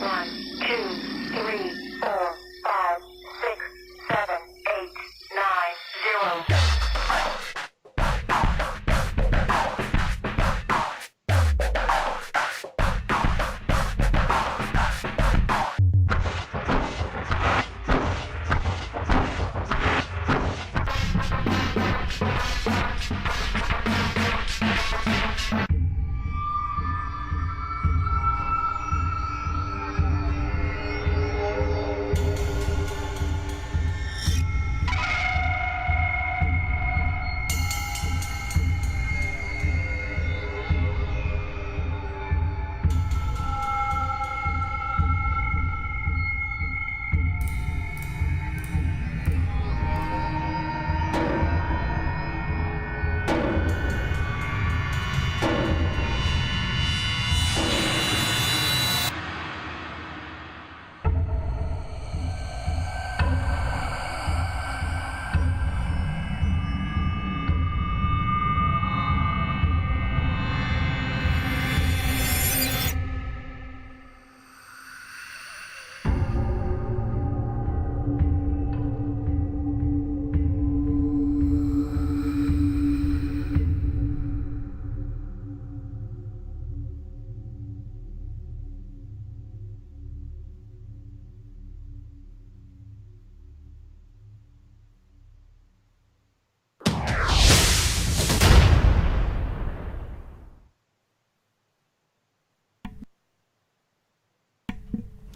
1, 2, 3, 4, 5, 6, 7, 8, 9, 0.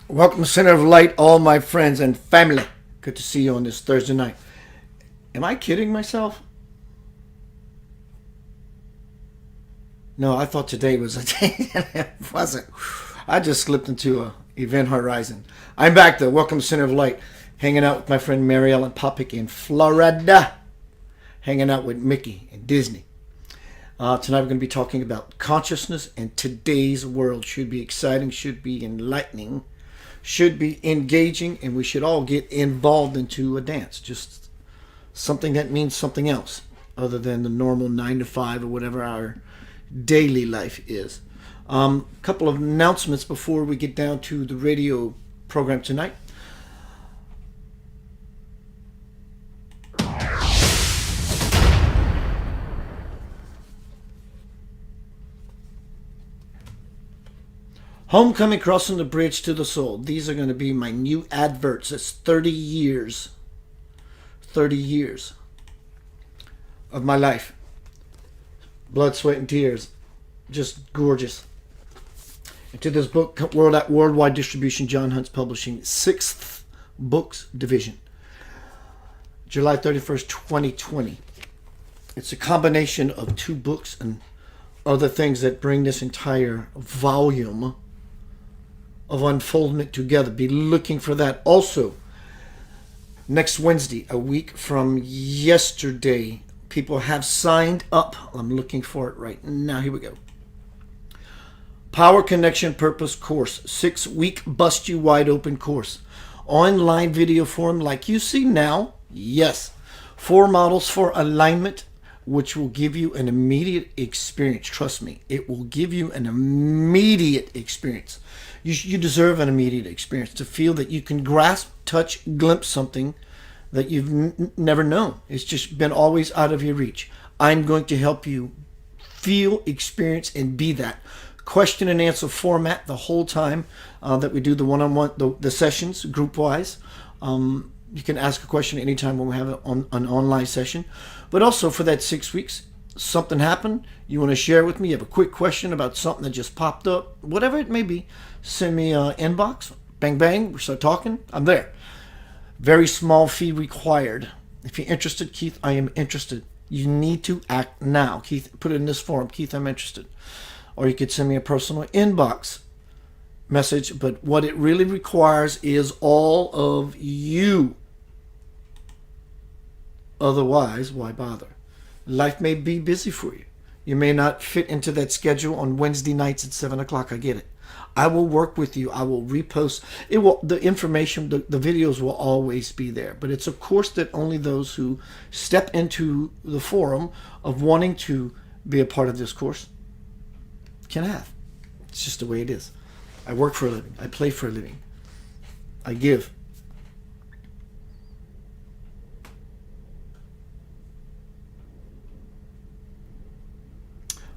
Welcome to Center of Light, all my friends and family. Good to see you on this Thursday night. Am I kidding myself? No, I thought today was a day and it wasn't. I just slipped into a event horizon. I'm back though. Welcome to Center of Light. Hanging out with my friend Mary Ellen Popyk in Florida. Hanging out with Mickey in Disney. Tonight we're going to be talking about consciousness, and today's world should be exciting, should be enlightening, should be engaging, and we should all get involved into a dance. Just something that means something else other than the normal 9 to 5 or whatever our daily life is. Couple of announcements before we get down to the radio program tonight. Homecoming, Crossing the Bridge to the Soul. These are going to be my new adverts. It's 30 years. 30 years of my life. Blood, sweat, and tears. Just gorgeous. And to this book, worldwide distribution, John Hunt's Publishing, 6th Books Division. July 31st, 2020. It's a combination of 2 books and other things that bring this entire volume of unfoldment together. Be looking for that. Also, next Wednesday, a week from yesterday, people have signed up. I'm looking for it right now. Here we go. Power Connection Purpose Course. 6-week Bust You Wide Open course. Online video forum like you see now. Yes. 4 models for alignment, which will give you an immediate experience. Trust me, it will give you an immediate experience. You deserve an immediate experience to feel that you can grasp, touch, glimpse something that you've never known. It's just been always out of your reach. I'm going to help you feel, experience, and be that. Question and answer format the whole time that we do the one-on-one, the sessions, group-wise. You can ask a question anytime when we have an online session. But also for that 6 weeks, something happened, you want to share with me, you have a quick question about something that just popped up, whatever it may be, send me an inbox, bang, bang, we start talking, I'm there. Very small fee required. If you're interested, Keith, I am interested. You need to act now. Keith, put it in this forum, Keith, I'm interested. Or you could send me a personal inbox message, but what it really requires is all of you. Otherwise, why bother? Life may be busy for you. You may not fit into that schedule on Wednesday nights at 7 o'clock. I get it. I will work with you. I will repost. It will. The information, the videos will always be there. But it's a course that only those who step into the forum of wanting to be a part of this course can have. It's just the way it is. I work for a living. I play for a living. I give.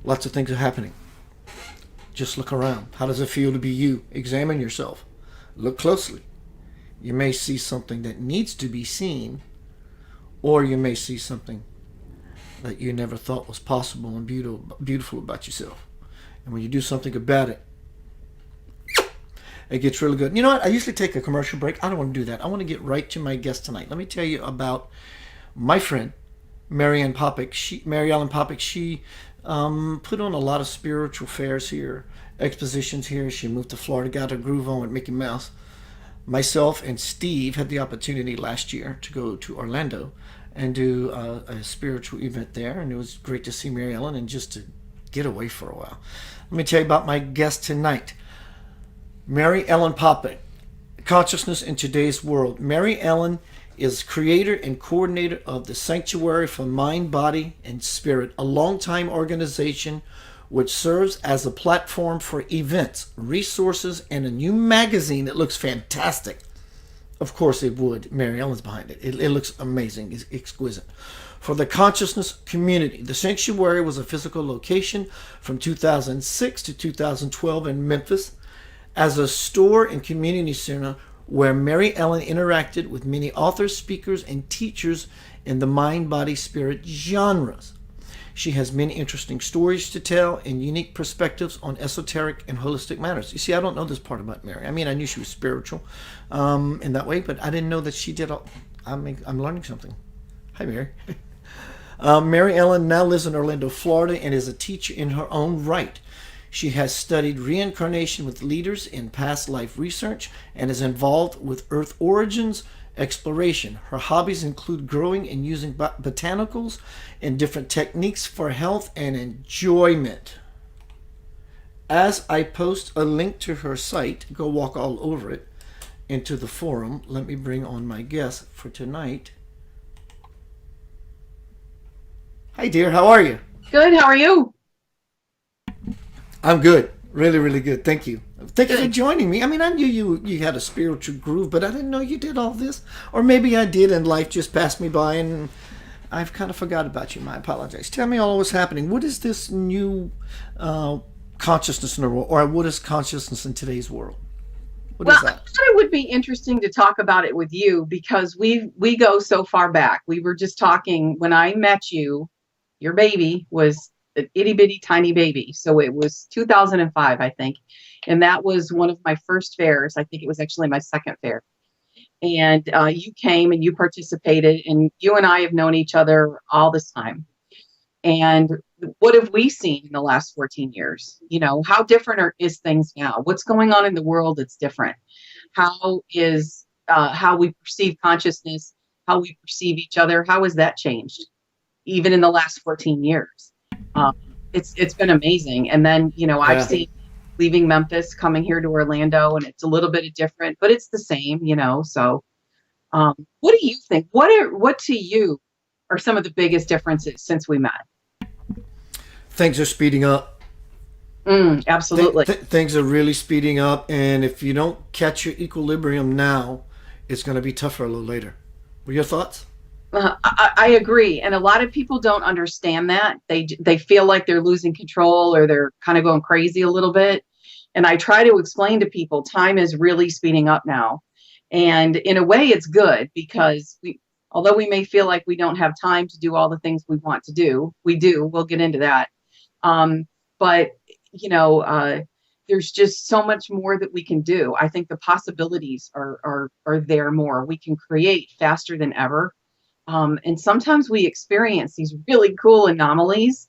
Lots of things are happening. Just look around. How does it feel to be you? Examine yourself. Look closely. You may see something that needs to be seen, or you may see something that you never thought was possible and beautiful about yourself. And when you do something about it, it gets really good. You know what? I usually take a commercial break. I don't want to do that. I want to get right to my guest tonight. Let me tell you about my friend, Mary Ellen Popyk. Mary Ellen Popyk, she put on a lot of spiritual fairs here, expositions here. She moved to Florida, got her groove on with Mickey Mouse. Myself and Steve had the opportunity last year to go to Orlando and do a spiritual event there, and it was great to see Mary Ellen and just to get away for a while. Let me tell you about my guest tonight, Mary Ellen Popyk, Consciousness in Today's World. Mary Ellen is creator and coordinator of the Sanctuary for Mind, Body, and Spirit, a longtime organization which serves as a platform for events, resources, and a new magazine that looks fantastic. Of course it would. Mary Ellen's behind it. It looks amazing. It's exquisite. For the consciousness community, the Sanctuary was a physical location from 2006 to 2012 in Memphis as a store and community center where Mary Ellen interacted with many authors, speakers, and teachers in the mind, body, spirit genres. She has many interesting stories to tell and unique perspectives on esoteric and holistic matters. You see, I don't know this part about Mary. I mean, I knew she was spiritual in that way, but I didn't know that she did all. I'm learning something. Hi, Mary. Mary Ellen now lives in Orlando, Florida, and is a teacher in her own right. She has studied reincarnation with leaders in past life research and is involved with Earth origins exploration. Her hobbies include growing and using botanicals and different techniques for health and enjoyment. As I post a link to her site, go walk all over it, into the forum, let me bring on my guest for tonight. Hi, dear. How are you? Good. How are you? I'm good. Really, really good. Thank you. Thank you for joining me. I mean, I knew you had a spiritual groove, but I didn't know you did all this. Or maybe I did and life just passed me by and I've kind of forgot about you. I apologize. Tell me all what's happening. What is this new consciousness in the world? Or what is consciousness in today's world? What is that? I thought it would be interesting to talk about it with you because we go so far back. We were just talking when I met you, your baby was an itty bitty tiny baby. So it was 2005, I think. And that was one of my first fairs. I think it was actually my second fair. And you came and you participated, and you and I have known each other all this time. And what have we seen in the last 14 years? You know, how different is things now? What's going on in the world that's different? How is how we perceive consciousness, how we perceive each other, how has that changed? Even in the last 14 years. It's been amazing. And then, you know, I've seen leaving Memphis, coming here to Orlando, and it's a little bit different, but it's the same, you know. So what do you think? What to you are some of the biggest differences since we met? Things are speeding up. Absolutely. Things are really speeding up, and if you don't catch your equilibrium now, it's going to be tougher a little later. What are your thoughts? I agree, and a lot of people don't understand that. They feel like they're losing control or they're kind of going crazy a little bit. And I try to explain to people, time is really speeding up now, and in a way, it's good because although we may feel like we don't have time to do all the things we want to do, we do. We'll get into that. But you know, there's just so much more that we can do. I think the possibilities are there more. We can create faster than ever. And sometimes we experience these really cool anomalies,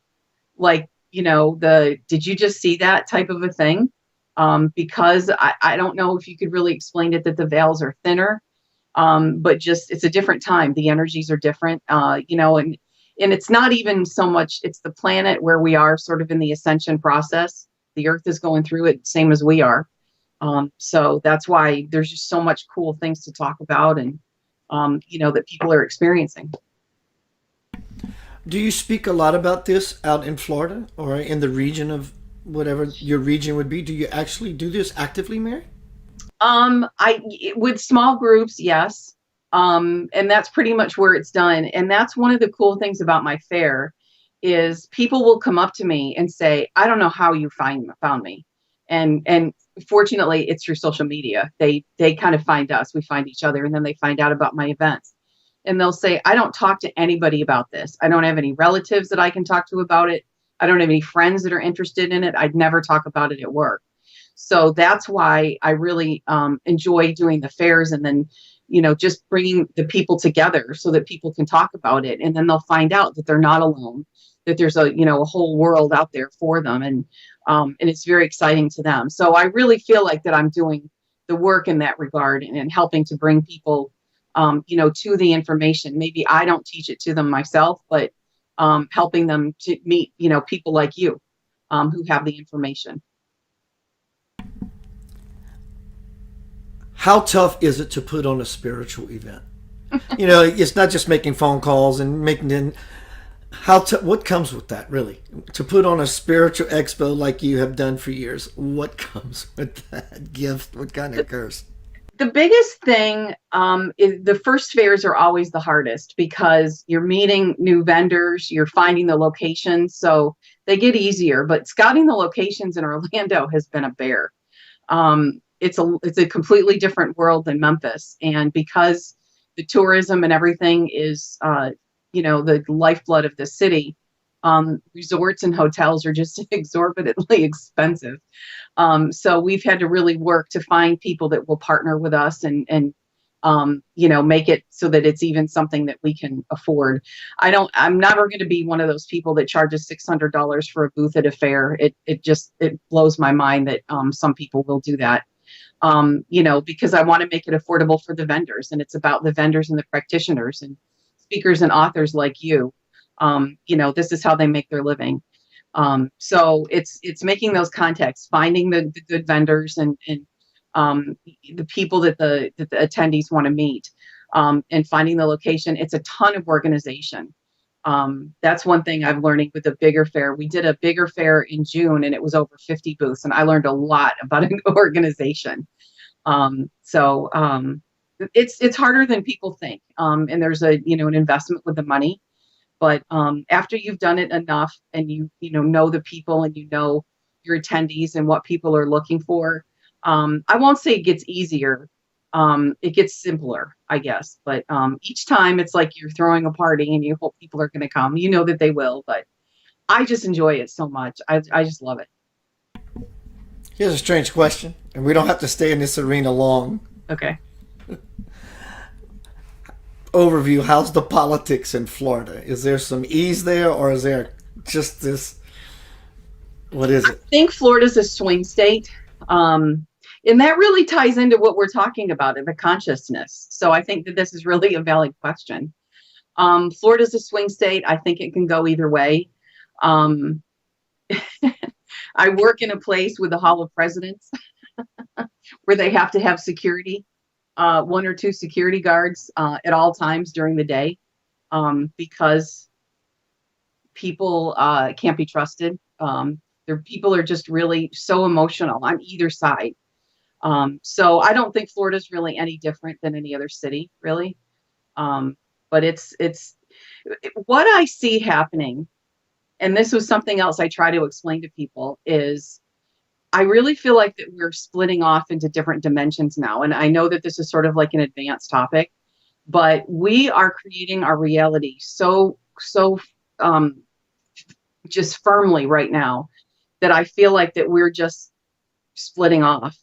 like, you know, did you just see that type of a thing? Because I don't know if you could really explain it, that the veils are thinner, but just, it's a different time. The energies are different, you know, and it's not even so much, it's the planet where we are sort of in the ascension process. The earth is going through it, same as we are. So that's why there's just so much cool things to talk about and, you know, that people are experiencing. Do you speak a lot about this out in Florida or in the region of whatever your region would be. Do you actually do this actively, Mary? I with small groups, yes. And that's pretty much where it's done. And that's one of the cool things about my fair is people will come up to me and say, "I don't know how you found me," and fortunately, it's through social media. They kind of find us, we find each other, and then they find out about my events. And they'll say, "I don't talk to anybody about this. I don't have any relatives that I can talk to about it. I don't have any friends that are interested in it. I'd never talk about it at work." So that's why I really enjoy doing the fairs, and then, just bringing the people together so that people can talk about it. And then they'll find out that they're not alone, that there's a whole world out there for them. And it's very exciting to them. So I really feel like that I'm doing the work in that regard, and helping to bring people, to the information. Maybe I don't teach it to them myself, but helping them to meet, people like you who have the information. How tough is it to put on a spiritual event? It's not just making phone calls and making what comes with that, really? To put on a spiritual expo like you have done for years, what comes with that gift? What kind of occurs? The biggest thing is the first fairs are always the hardest because you're meeting new vendors, you're finding the locations, so they get easier. But scouting the locations in Orlando has been a bear. It's a completely different world than Memphis, and because the tourism and everything is the lifeblood of the city, resorts and hotels are just exorbitantly expensive. So we've had to really work to find people that will partner with us and make it so that it's even something that we can afford. I'm never going to be one of those people that charges $600 for a booth at a fair. It blows my mind that some people will do that. Because I want to make it affordable for the vendors, and it's about the vendors and the practitioners and speakers and authors like you. This is how they make their living. So it's making those contacts, finding the good vendors and the people that the attendees want to meet, and finding the location. It's a ton of organization. That's one thing I'm learning with the bigger fair. We did a bigger fair in June, and it was over 50 booths, and I learned a lot about an organization. It's harder than people think. And there's an investment with the money, but after you've done it enough, and you know the people, and your attendees and what people are looking for, I won't say it gets easier. It gets simpler, I guess. But each time it's like you're throwing a party and you hope people are going to come. You know that they will, but I just enjoy it so much. I just love it. Here's a strange question, and we don't have to stay in this arena long. Okay. Overview, how's the politics in Florida? Is there some ease there, or is there just this, what is it? I think Florida's a swing state. And that really ties into what we're talking about, the consciousness. So I think that this is really a valid question. Florida's a swing state. I think it can go either way. I work in a place with the Hall of Presidents where they have to have security, 1 or 2 security guards at all times during the day, because people can't be trusted. People are just really so emotional on either side. So I don't think Florida's really any different than any other city, really. But it's what I see happening, and this was something else I try to explain to people, is I really feel like that we're splitting off into different dimensions now. And I know that this is sort of like an advanced topic, but we are creating our reality so just firmly right now that I feel like that we're just splitting off.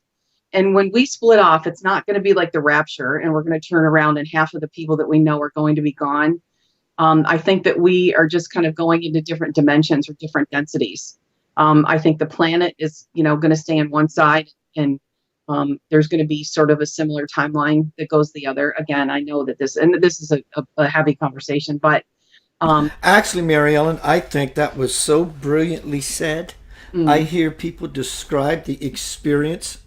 And when we split off, it's not going to be like the rapture and we're going to turn around and half of the people that we know are going to be gone. I think that we are just kind of going into different dimensions or different densities. I think the planet is, going to stay on one side, and there's going to be sort of a similar timeline that goes the other. Again, I know that this is a heavy conversation, but actually, Mary Ellen, I think that was so brilliantly said. Mm-hmm. I hear people describe the experience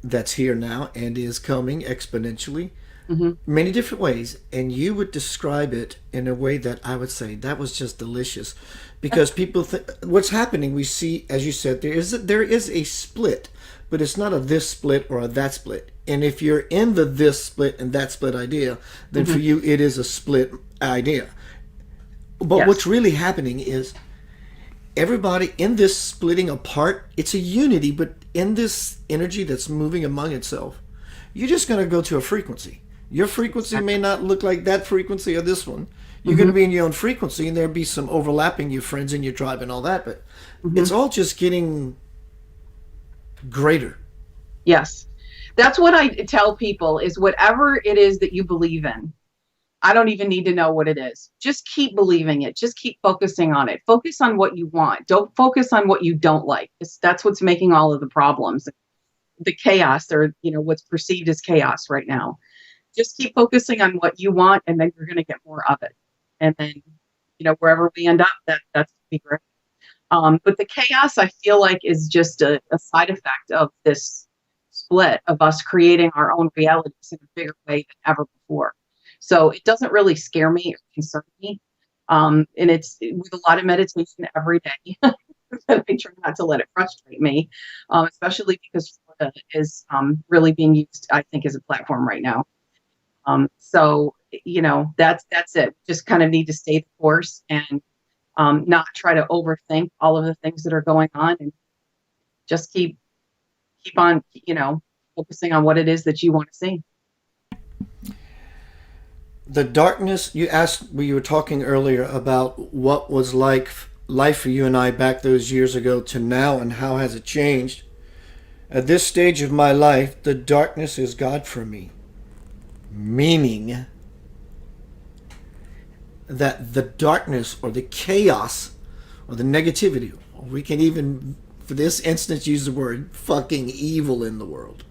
that's here now and is coming exponentially Hmm. many different ways, and you would describe it in a way that I would say that was just delicious, because people what's happening. We see, as you said, there is a split, but it's not a this split or a that split. And if you're in the this split and that split idea, then for you it is a split idea. But Yes. what's really happening is everybody in this splitting apart, it's a unity, but in this energy that's moving among itself, you're just going to go to a frequency. Your frequency may not look like that frequency or this one. You're going to be in your own frequency, and there'll be some overlapping, your friends in your tribe and all that, but it's all just getting greater. Yes. That's what I tell people is whatever it is that you believe in, I don't even need to know what it is. Just keep believing it. Just keep focusing on it. Focus on what you want. Don't focus on what you don't like. That's what's making all of the problems, the chaos, or what's perceived as chaos right now. Just keep focusing on what you want, and then you're going to get more of it. And then, wherever we end up, that's be great. But the chaos, I feel like, is just a side effect of this split, of us creating our own realities in a bigger way than ever before. So it doesn't really scare me or concern me. And it's with a lot of meditation every day. I try not to let it frustrate me, especially because Florida is really being used, I think, as a platform right now. So, that's it. Just kind of need to stay the course and not try to overthink all of the things that are going on, and just keep on, focusing on what it is that you want to see. The darkness, you asked, we were talking earlier about what was like life for you and I back those years ago to now, and how has it changed. At this stage of my life, the darkness is God for me. Meaning that the darkness or the chaos or the negativity, or we can even, for this instance, use the word fucking evil in the world,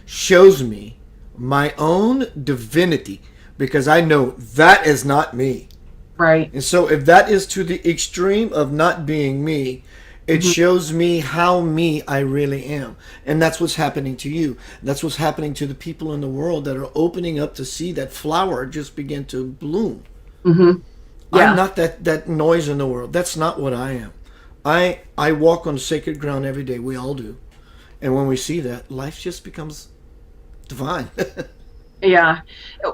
shows me my own divinity, because I know that is not me. Right. And so if that is to the extreme of not being me, it shows me how me I really am. And that's what's happening to you. That's what's happening to the people in the world that are opening up to see that flower just begin to bloom. Yeah. I'm not that noise in the world. That's not what I am. I walk on sacred ground every day. We all do. And when we see that, life just becomes divine. Yeah.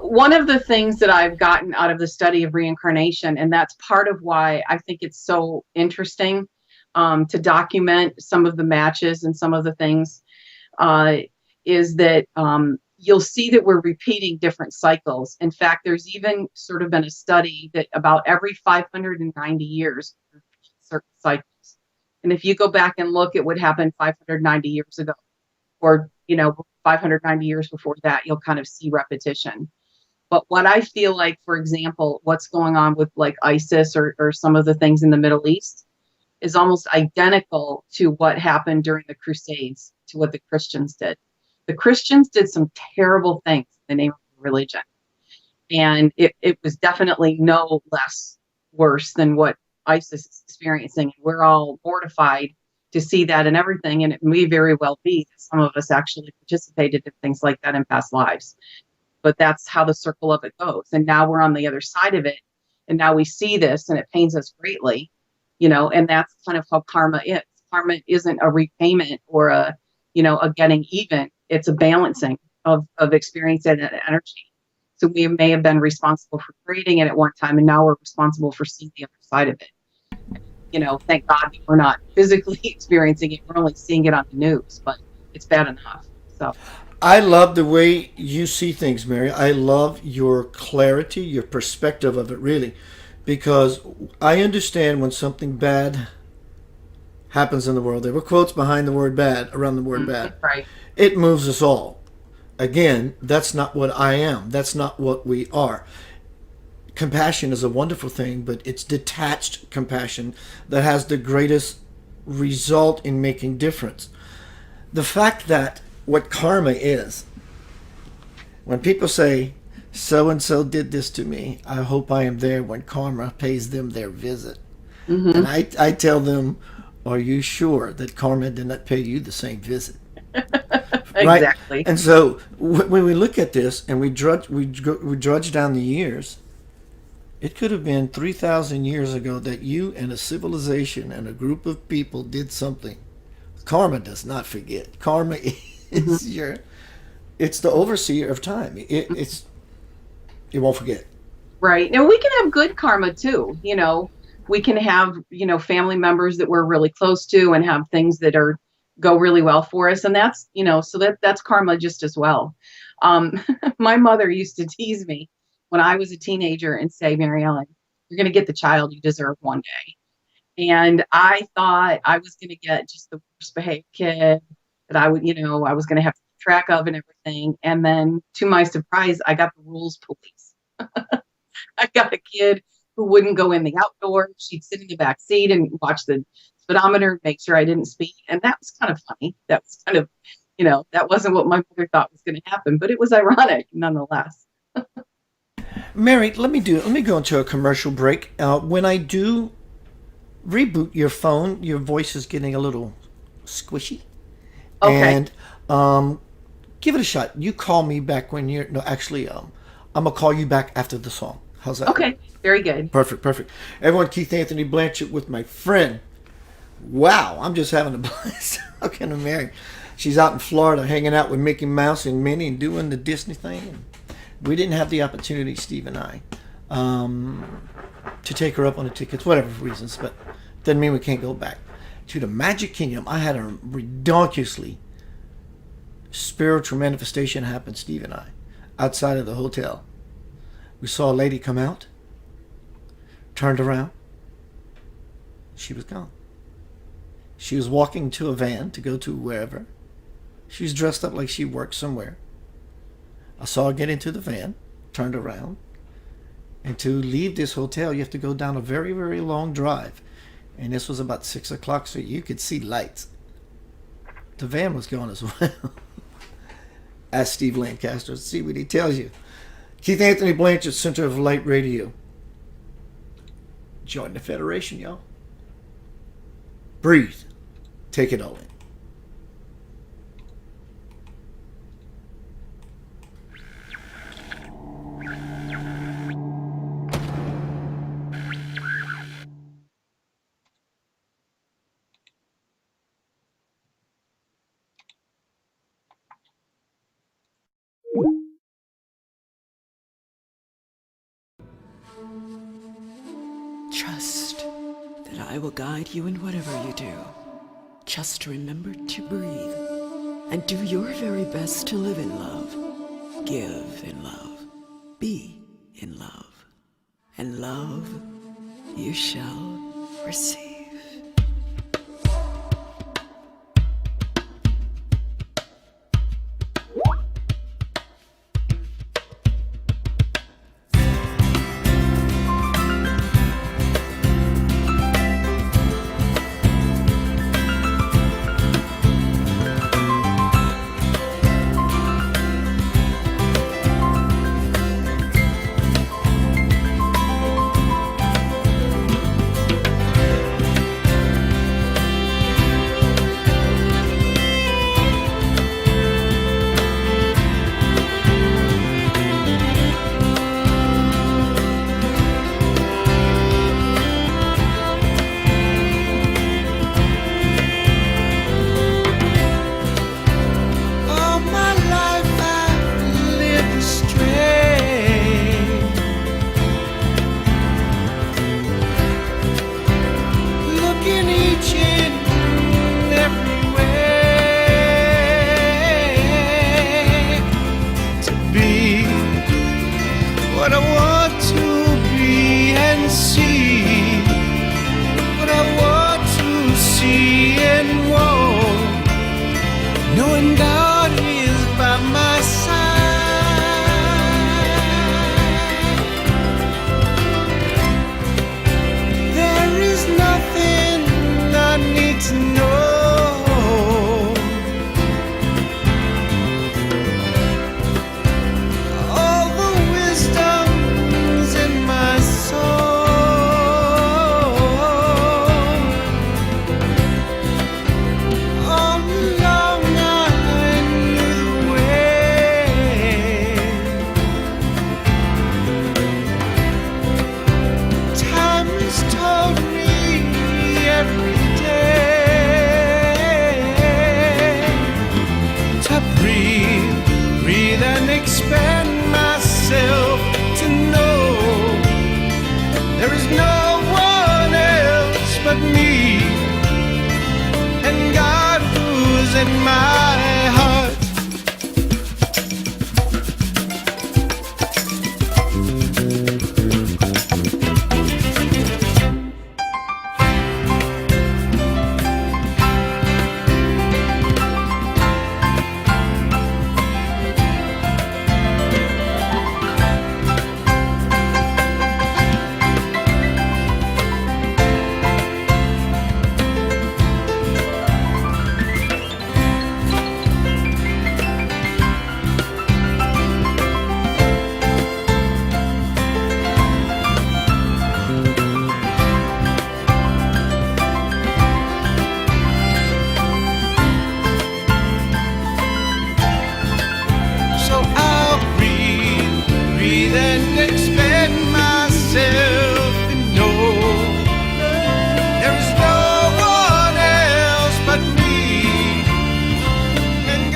One of the things that I've gotten out of the study of reincarnation, and that's part of why I think it's so interesting to document some of the matches and some of the things, is that you'll see that we're repeating different cycles. In fact, there's even sort of been a study that about every 590 years, certain cycles. And if you go back and look at what happened 590 years ago, or 590 years before that, you'll kind of see repetition. But what I feel like, for example, what's going on with like ISIS or some of the things in the Middle East is almost identical to what happened during the Crusades, to what the Christians did. The Christians did some terrible things in the name of religion. And it was definitely no less worse than what ISIS is experiencing. We're all mortified to see that and everything. And it may very well be that some of us actually participated in things like that in past lives. But that's how the circle of it goes. And now we're on the other side of it. And now we see this, and it pains us greatly, and that's kind of how karma is. Karma isn't a repayment or a getting even. It's a balancing of experience and energy. So we may have been responsible for creating it at one time, and now we're responsible for seeing the other side of it. Thank God we're not physically experiencing it. We're only seeing it on the news, but it's bad enough. So I love the way you see things, Mary. I love your clarity, your perspective of it, really, because I understand when something bad happens in the world. There were quotes behind the word bad, around the word bad. Right. It moves us all. Again, that's not what I am. That's not what we are. Compassion is a wonderful thing, but it's detached compassion that has the greatest result in making difference. The fact that what karma is, when people say, so-and-so did this to me, I hope I am there when karma pays them their visit. And I tell them, are you sure that karma did not pay you the same visit? right? Exactly. And so when we look at this and we drudge down the years, it could have been 3,000 years ago that you and a civilization and a group of people did something. Karma does not forget. Karma is it's the overseer of time. It won't forget. Right. And we can have good karma too. We can have, family members that we're really close to and have things that go really well for us. And that's, so that's karma just as well. My mother used to tease me when I was a teenager and say, Mary Ellen, you're going to get the child you deserve one day. And I thought I was going to get just the worst behaved kid that I was going to have to keep track of and everything. And then to my surprise, I got the rules police. I got a kid who wouldn't go in the outdoors. She'd sit in the back seat and watch the speedometer, make sure I didn't speed. And that was kind of funny. That was kind of, that wasn't what my mother thought was going to happen, but it was ironic nonetheless. Mary, let me go into a commercial break. When I do reboot your phone, your voice is getting a little squishy. Okay. And give it a shot. You call me back when you're, no, actually, I'm going to call you back after the song. How's that? Okay. Very good. Perfect. Everyone, Keith Anthony Blanchard with my friend. Wow, I'm just having a blast talking to Mary. She's out in Florida hanging out with Mickey Mouse and Minnie and doing the Disney thing. We didn't have the opportunity, Steve and I, to take her up on the tickets, whatever reasons, but doesn't mean we can't go back. To the Magic Kingdom, I had a ridiculously spiritual manifestation happen, Steve and I, outside of the hotel. We saw a lady come out, turned around, she was gone. She was walking to a van to go to wherever. She was dressed up like she worked somewhere. I saw her get into the van, turned around, and to leave this hotel, you have to go down a very, very long drive. And this was about 6 o'clock, so you could see lights. The van was gone as well. Ask Steve Lancaster, see what he tells you. Keith Anthony Blanchard, Center of Light Radio. Join the Federation, y'all. Breathe. Take it all in. Trust that I will guide you in whatever you do. Just remember to breathe and do your very best to live in love, give in love, be in love, and love you shall receive. expand myself to know there is no one else but me and God who's in my heart. So I'll breathe and expand myself and know there is no one else but me and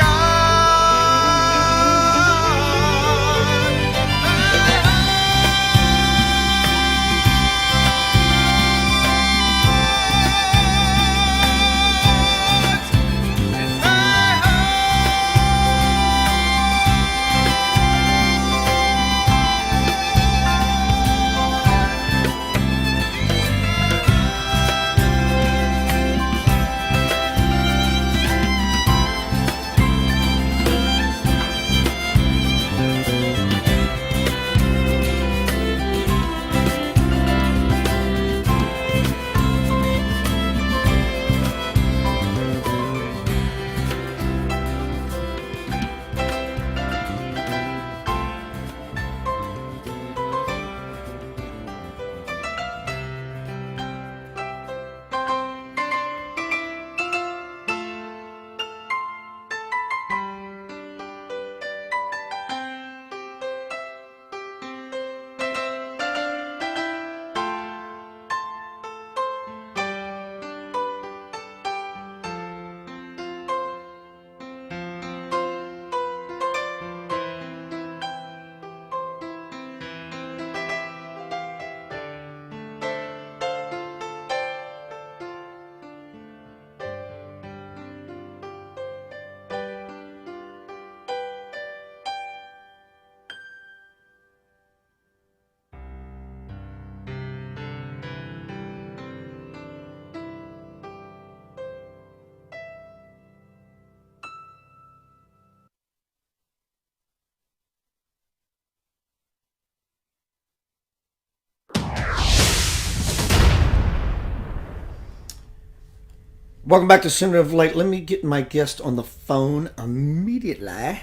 Welcome back to Sooner of Late. Let me get my guest on the phone immediately.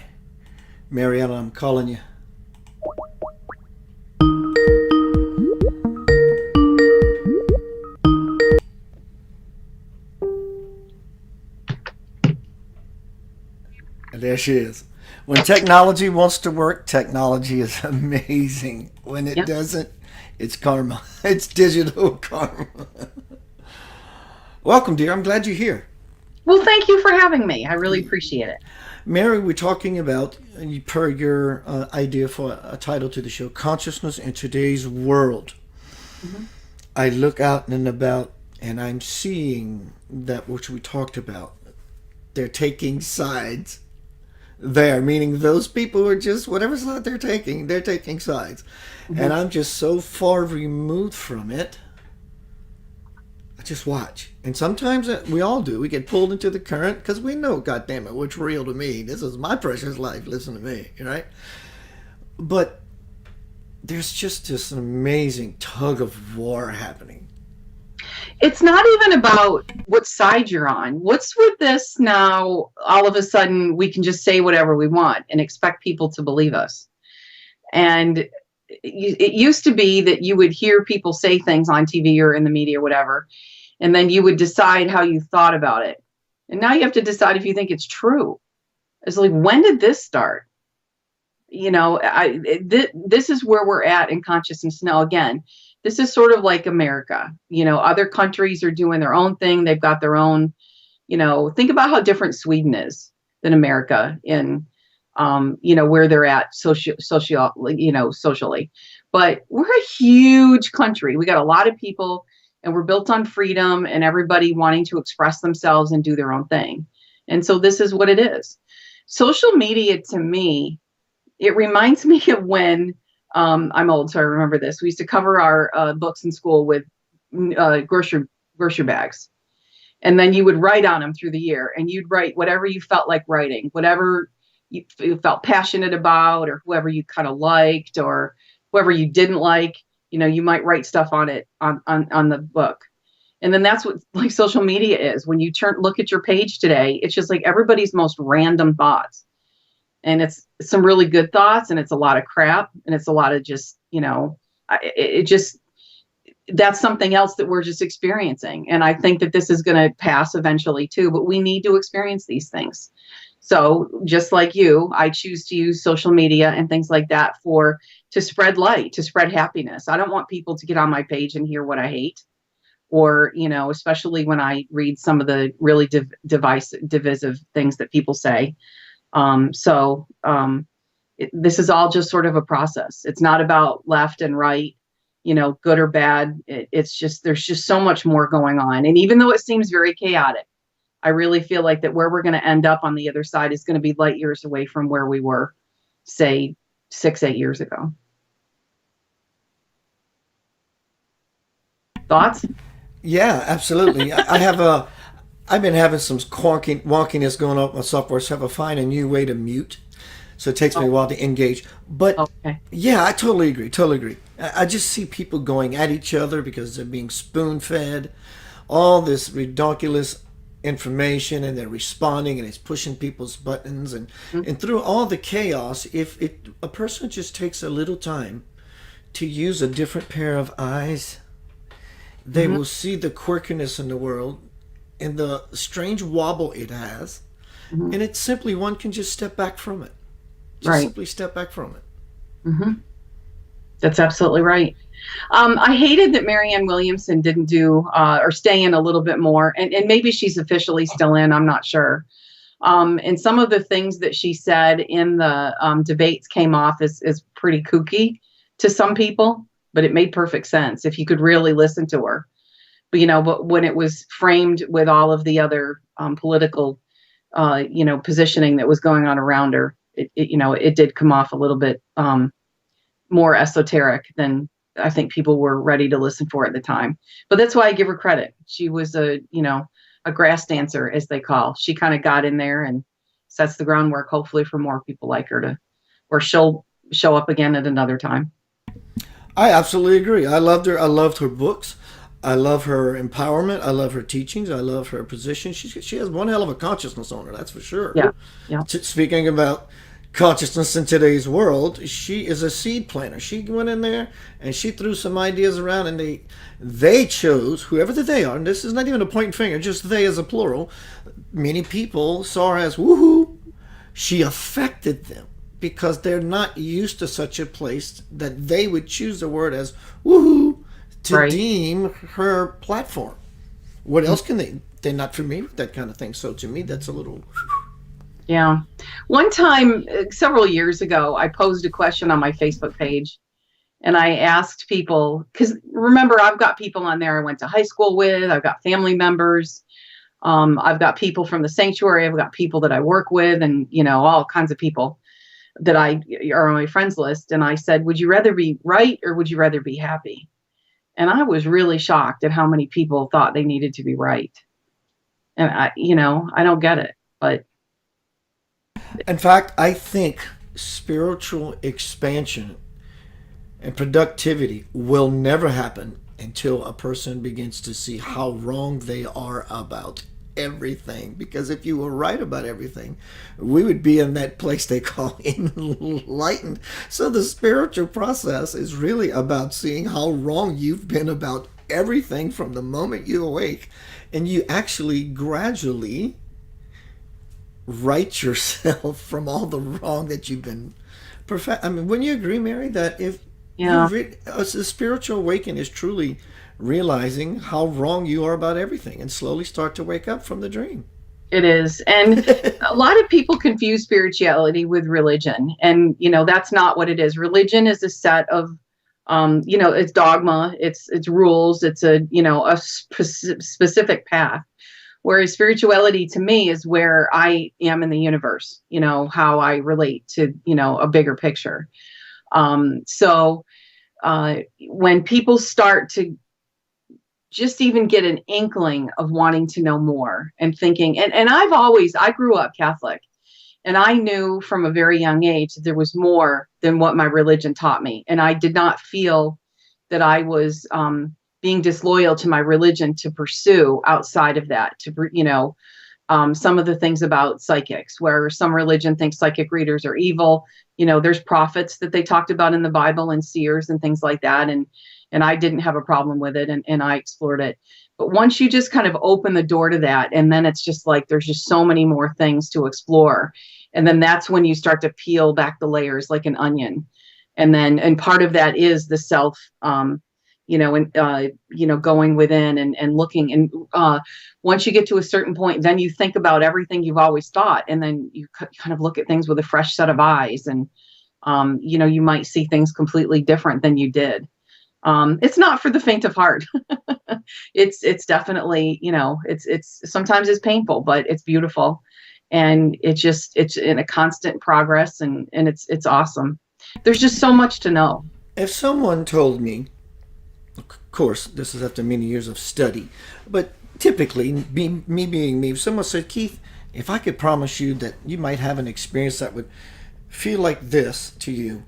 Mary Ellen, I'm calling you. And there she is. When technology wants to work, technology is amazing. When it doesn't, it's karma. It's digital karma. Welcome, dear. I'm glad you're here. Well, thank you for having me. I really appreciate it. Mary, we're talking about, per your idea for a title to the show, consciousness in today's world. Mm-hmm. I look out and about, and I'm seeing that which we talked about. They're taking sides there, meaning those people who are just, whatever side they're taking sides. Mm-hmm. And I'm just so far removed from it. Just watch. And sometimes we all do. We get pulled into the current because we know, goddamn it, what's real to me. This is my precious life. Listen to me, right? But there's just this amazing tug of war happening. It's not even about what side you're on. What's with this now? All of a sudden, we can just say whatever we want and expect people to believe us. And it used to be that you would hear people say things on TV or in the media, whatever, and then you would decide how you thought about it. And now you have to decide if you think it's true. It's like, when did this start? You know, this is where we're at in consciousness now. Again, this is sort of like America. You know, other countries are doing their own thing. They've got their own, you know, think about how different Sweden is than America in where they're at socially. But we're a huge country. We got a lot of people, and we're built on freedom and everybody wanting to express themselves and do their own thing. And so this is what it is. Social media, to me, it reminds me of when I'm old, so I remember this. We used to cover our books in school with grocery bags. And then you would write on them through the year, and you'd write whatever you felt like writing, whatever you felt passionate about, or whoever you kind of liked, or whoever you didn't like. You might write stuff on it on the book. And then that's what like social media is. When you look at your page today, it's just like everybody's most random thoughts. And it's some really good thoughts, and it's a lot of crap, and it's a lot of just, that's something else that we're just experiencing. And I think that this is going to pass eventually too, but we need to experience these things. So just like you, I choose to use social media and things like that to spread light, to spread happiness. I don't want people to get on my page and hear what I hate, or, especially when I read some of the really divisive things that people say. This is all just sort of a process. It's not about left and right, good or bad. It's just, there's just so much more going on. And even though it seems very chaotic, I really feel like that where we're going to end up on the other side is going to be light years away from where we were, say, 6-8 years ago. Thoughts? Yeah, absolutely. I've been having some wonkiness going on with my software, so I have to find a new way to mute. So it takes me a while to engage. But okay. Yeah, I totally agree. I just see people going at each other because they're being spoon-fed all this ridiculous information, and they're responding, and it's pushing people's buttons. And through all the chaos, if a person just takes a little time to use a different pair of eyes, they will see the quirkiness in the world and the strange wobble it has. And it's simply, one can just step back from it. Simply step back from it. That's absolutely right. I hated that Marianne Williamson didn't do or stay in a little bit more, and maybe she's officially still in, I'm not sure. And some of the things that she said in the debates came off as pretty kooky to some people, but it made perfect sense if you could really listen to her. But when it was framed with all of the other political positioning that was going on around her, it did come off a little bit more esoteric than I think people were ready to listen for at the time. But that's why I give her credit. She was a grass dancer, as they call. She kind of got in there and sets the groundwork, hopefully, for more people like her or she'll show up again at another time. I absolutely agree. I loved her. I loved her books. I love her empowerment. I love her teachings. I love her position. She has one hell of a consciousness on her, that's for sure. Yeah. Speaking about consciousness in today's world, she is a seed planter. She went in there and she threw some ideas around, and they chose, whoever that they are, and this is not even a pointing finger, just they as a plural. Many people saw her as woohoo. She affected them because they're not used to such a place that they would choose the word as woohoo to deem her platform. What else can they? They're not familiar with that kind of thing. So to me, that's a little... Yeah. One time, several years ago, I posed a question on my Facebook page, and I asked people, because remember, I've got people on there I went to high school with, I've got family members, I've got people from the sanctuary, I've got people that I work with, and, all kinds of people that are on my friends list. And I said, would you rather be right or would you rather be happy? And I was really shocked at how many people thought they needed to be right. And I don't get it, but. In fact, I think spiritual expansion and productivity will never happen until a person begins to see how wrong they are about everything. Because if you were right about everything, we would be in that place they call enlightened. So the spiritual process is really about seeing how wrong you've been about everything from the moment you awake, and you actually gradually right yourself from all the wrong that you've been I mean, wouldn't you agree, Mary, that if a spiritual awakening is truly realizing how wrong you are about everything and slowly start to wake up from the dream? It is. And a lot of people confuse spirituality with religion. And, that's not what it is. Religion is a set of, it's dogma, it's rules, it's a specific path. Whereas spirituality to me is where I am in the universe, how I relate to, a bigger picture. So when people start to just even get an inkling of wanting to know more and thinking, and I grew up Catholic, and I knew from a very young age that there was more than what my religion taught me. And I did not feel that I was being disloyal to my religion to pursue outside of that, some of the things about psychics, where some religion thinks psychic readers are evil. There's prophets that they talked about in the Bible and seers and things like that. And I didn't have a problem with it, and I explored it. But once you just kind of open the door to that, and then it's just like there's just so many more things to explore. And then that's when you start to peel back the layers like an onion. And part of that is the self, going within and looking. And once you get to a certain point, then you think about everything you've always thought. And then you kind of look at things with a fresh set of eyes. And, you might see things completely different than you did. It's not for the faint of heart. It's definitely, it's sometimes it's painful, but it's beautiful. And it's in a constant progress, and it's awesome. There's just so much to know. If someone told me, of course, this is after many years of study, but typically, me being me, if someone said, Keith, if I could promise you that you might have an experience that would feel like this to you,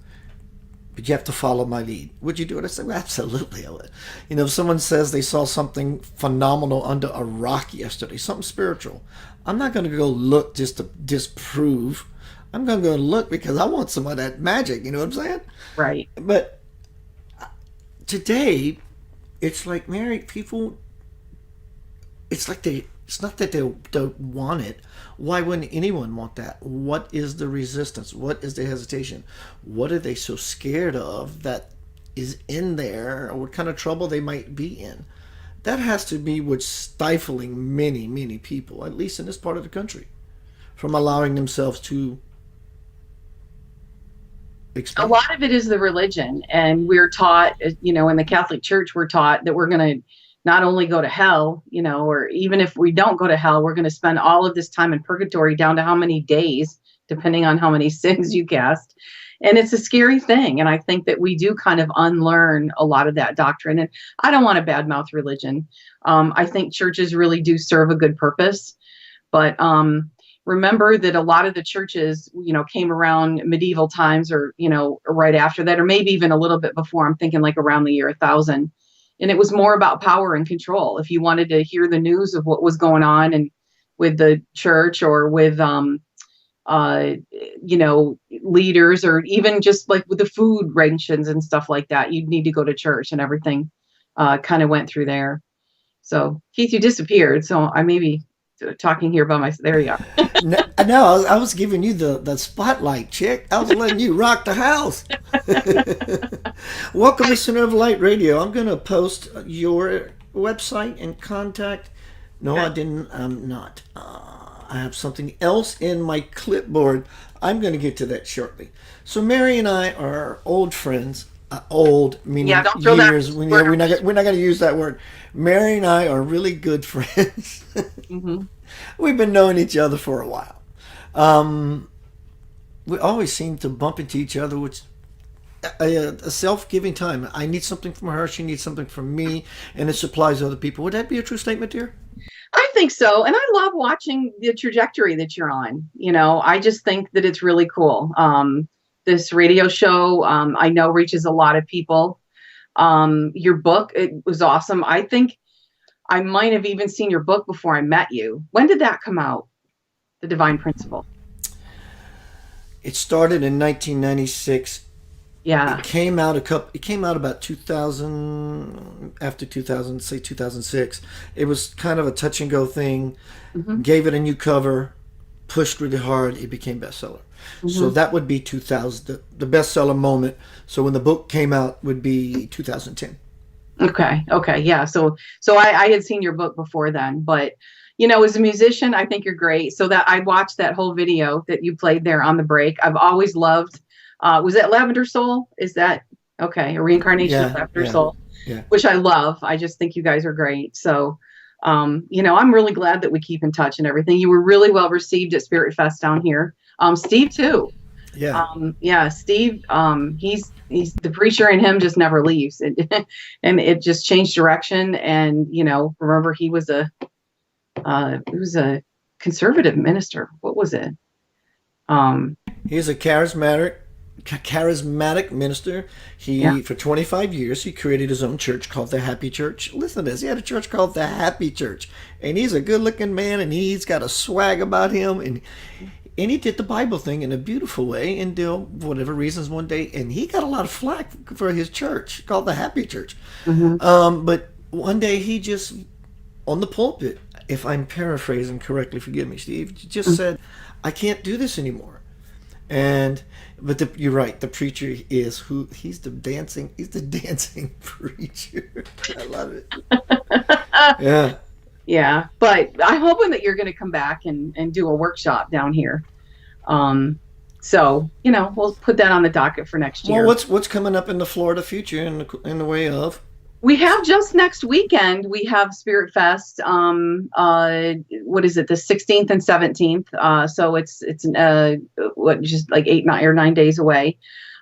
but you have to follow my lead, would you do it? I said, well, absolutely I would. If someone says they saw something phenomenal under a rock yesterday, something spiritual, I'm not going to go look just to disprove. I'm going to go look because I want some of that magic. You know what I'm saying? Right. But today, it's like, Mary, people, it's like it's not that they don't want it. Why wouldn't anyone want that? What is the resistance? What is the hesitation? What are they so scared of that is in there, or what kind of trouble they might be in? That has to be what's stifling many, many people, at least in this part of the country, from allowing themselves to explore. A lot of it is the religion. And we're taught, in the Catholic Church, we're taught that we're going to not only go to hell, or even if we don't go to hell, we're going to spend all of this time in purgatory, down to how many days, depending on how many sins you cast. And it's a scary thing. And I think that we do kind of unlearn a lot of that doctrine. And I don't want to badmouth religion. I think churches really do serve a good purpose. But remember that a lot of the churches, came around medieval times, or, right after that, or maybe even a little bit before. I'm thinking like around the year 1000. And it was more about power and control. If you wanted to hear the news of what was going on and with the church, or with, leaders, or even just like with the food rations and stuff like that, you'd need to go to church, and everything kind of went through there. So Keith, you disappeared. So I may be talking here by myself. There you are. No, I was giving you the spotlight, chick. I was letting you rock the house. Welcome to Center of Light Radio. I'm going to post your website and contact. No, I didn't. I'm not. I have something else in my clipboard. I'm going to get to that shortly. So Mary and I are old friends. Old meaning don't throw years. That we're not going to use that word. Mary and I are really good friends. Mm-hmm. We've been knowing each other for a while. We always seem to bump into each other, which a self-giving time. I need something from her, she needs something from me, and it supplies other people. Would that be a true statement, dear? I think so. And I love watching the trajectory that you're on. I just think that it's really cool. This radio show, I know, reaches a lot of people. Your book, it was awesome. I think I might have even seen your book before I met you. When did that come out? The Divine Principle. It started in 1996. Yeah. It came out about 2000, after 2000, say 2006. It was kind of a touch and go thing. Mm-hmm. Gave it a new cover, pushed really hard. It became bestseller. Mm-hmm. So that would be 2000, the bestseller moment. So when the book came out would be 2010. Okay. Yeah. So I had seen your book before then, but as a musician, I think you're great. So that I watched that whole video that you played there on the break. I've always loved, was that Lavender Soul? Is that, okay, a reincarnation of Lavender Soul, which I love. I just think you guys are great. So, I'm really glad that we keep in touch and everything. You were really well received at Spirit Fest down here. Steve too. Yeah. Steve, he's the preacher in him just never leaves. And it just changed direction. And, remember he was a conservative minister. What was it? He's a charismatic minister. For 25 years, he created his own church called the Happy Church. Listen to this. He had a church called the Happy Church. And he's a good-looking man, and he's got a swag about him. And he did the Bible thing in a beautiful way until whatever reasons one day. And he got a lot of flack for his church called the Happy Church. But one day he just, on the pulpit, if I'm paraphrasing correctly, forgive me, Steve, just said, I can't do this anymore. But you're right. The preacher he's the dancing preacher. I love it. Yeah. Yeah. But I'm hoping that you're going to come back and do a workshop down here. So, we'll put that on the docket for next year. Well, what's coming up in the Florida future in the way of? We have just next weekend, we have Spirit Fest. What is it? The 16th and 17th. So it's just like 8 or 9 days away.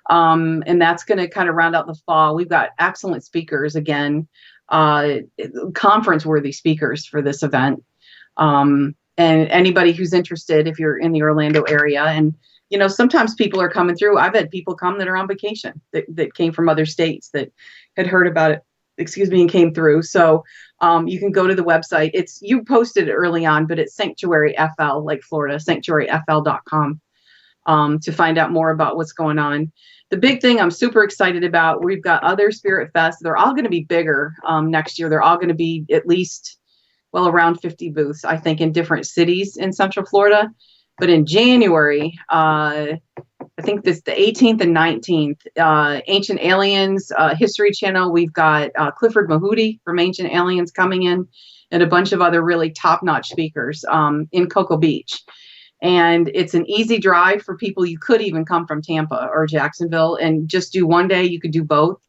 And that's going to kind of round out the fall. We've got excellent speakers again, conference worthy speakers for this event. And anybody who's interested, if you're in the Orlando area, and, sometimes people are coming through. I've had people come that are on vacation that came from other states that had heard about it, and came through. So you can go to the website. You posted it early on, but it's Sanctuary FL, like Florida, sanctuaryfl.com, to find out more about what's going on. The big thing I'm super excited about, we've got other Spirit Fests. They're all going to be bigger next year. They're all going to be at least, around 50 booths, I think, in different cities in Central Florida. But in January, I think this the 18th and 19th, Ancient Aliens History Channel. We've got Clifford Mahooty from Ancient Aliens coming in, and a bunch of other really top-notch speakers in Cocoa Beach. And it's an easy drive for people. You could even come from Tampa or Jacksonville and just do one day. You could do both.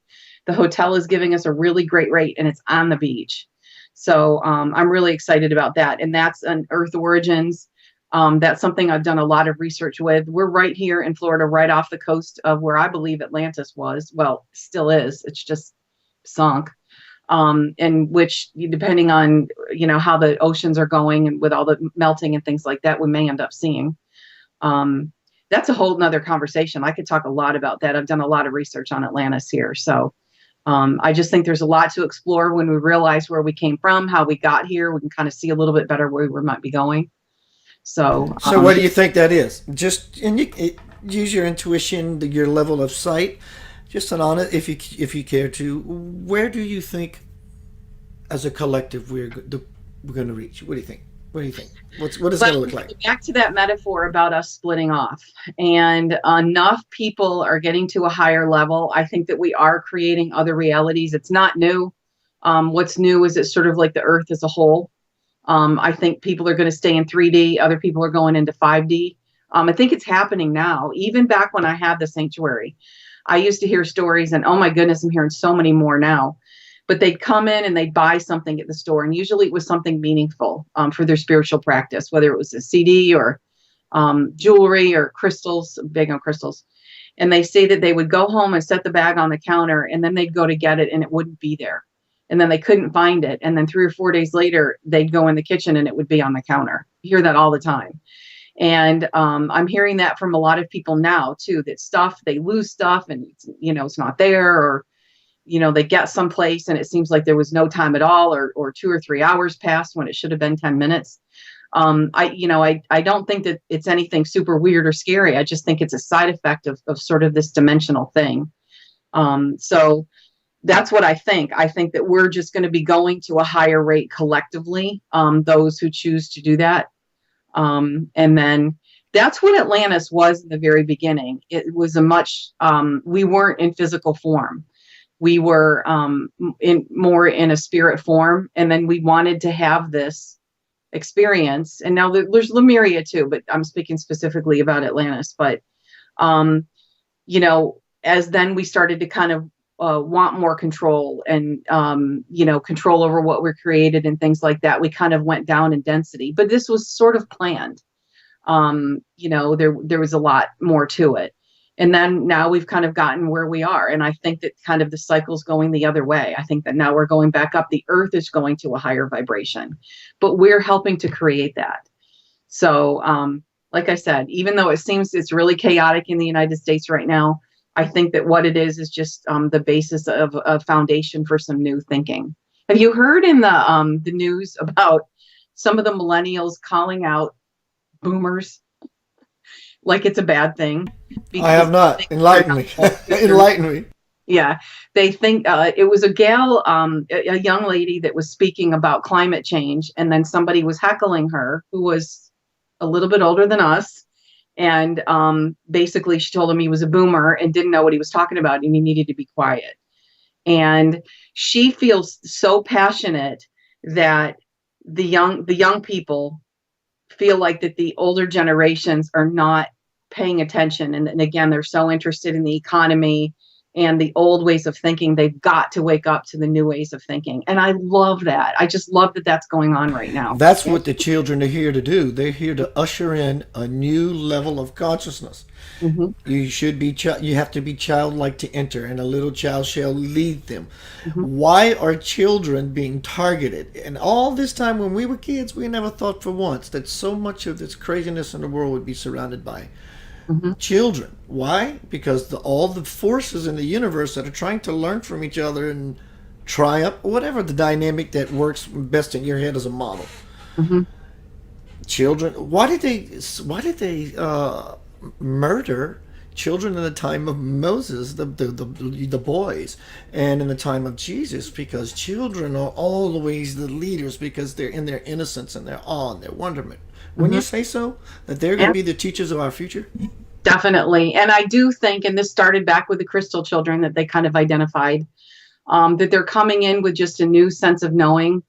The hotel is giving us a really great rate, and it's on the beach. So I'm really excited about that. And that's an Earth Origins. That's something I've done a lot of research with. We're right here in Florida, right off the coast of where I believe Atlantis was. Well, still is. It's just sunk. And which, depending on, how the oceans are going and with all the melting and things like that, we may end up seeing. That's a whole nother conversation. I could talk a lot about that. I've done a lot of research on Atlantis here. So I just think there's a lot to explore when we realize where we came from, how we got here. We can kind of see a little bit better where we might be going. So what do you think that is? Just use your intuition, your level of sight, just an honest, if you care to. Where do you think, as a collective, we're going to reach? What do you think? What do you think? What is it going to look like? Back to that metaphor about us splitting off, and enough people are getting to a higher level. I think that we are creating other realities. It's not new. What's new is it's sort of like the Earth as a whole. I think people are going to stay in 3D. Other people are going into 5D. I think it's happening now. Even back when I had the sanctuary, I used to hear stories, and oh my goodness, I'm hearing so many more now. But they'd come in and they'd buy something at the store, and usually it was something meaningful for their spiritual practice, whether it was a CD or jewelry or crystals, big on crystals. And they say that they would go home and set the bag on the counter, and then they'd go to get it, and it wouldn't be there. And then they couldn't find it. And then 3 or 4 days later, they'd go in the kitchen and it would be on the counter. You hear that all the time. And I'm hearing that from a lot of people now too, that they lose stuff and it's not there, or, they get someplace and it seems like there was no time at all, or 2 or 3 hours passed when it should have been 10 minutes. I don't think that it's anything super weird or scary. I just think it's a side effect of sort of this dimensional thing. So that's what I think. I think that we're just going to be going to a higher rate collectively, those who choose to do that. And then that's what Atlantis was in the very beginning. It was we weren't in physical form. We were more in a spirit form. And then we wanted to have this experience. And now there's Lemuria too, but I'm speaking specifically about Atlantis. But, you know, as then we started to kind of want more control and, you know, control over what we're created and things like that, we kind of went down in density. But this was sort of planned. You know, there was a lot more to it. And then now we've kind of gotten where we are. And I think that kind of the cycle's going the other way. I think that now we're going back up. The earth is going to a higher vibration, but we're helping to create that. So, like I said, even though it seems it's really chaotic in the United States right now, I think that what it is just the basis of a foundation for some new thinking. Have you heard in the news about some of the millennials calling out boomers like it's a bad thing? I have not. Enlighten me. Enlighten me. Yeah, they think it was a gal, a young lady that was speaking about climate change, and then somebody was heckling her who was a little bit older than us. And basically she told him he was a boomer and didn't know what he was talking about and he needed to be quiet. And she feels so passionate that the young people feel like that the older generations are not paying attention. And again, they're so interested in the economy and the old ways of thinking. They've got to wake up to the new ways of thinking. And I love that. I just love that that's going on right now. That's what the children are here to do. They're here to usher in a new level of consciousness. Mm-hmm. You should be you have to be childlike to enter, and a little child shall lead them. Mm-hmm. Why are children being targeted? And all this time when we were kids, we never thought for once that so much of this craziness in the world would be surrounded by children. Why? Because all the forces in the universe that are trying to learn from each other and triumph, whatever the dynamic that works best in your head as a model. Mm-hmm. Children. Why did they murder children in the time of Moses, the boys, and in the time of Jesus? Because children are always the leaders, because they're in their innocence and their awe and their wonderment. Wouldn't you say so? That they're going to be the teachers of our future? Definitely. And I do think, and this started back with the crystal children that they kind of identified, that they're coming in with just a new sense of knowing.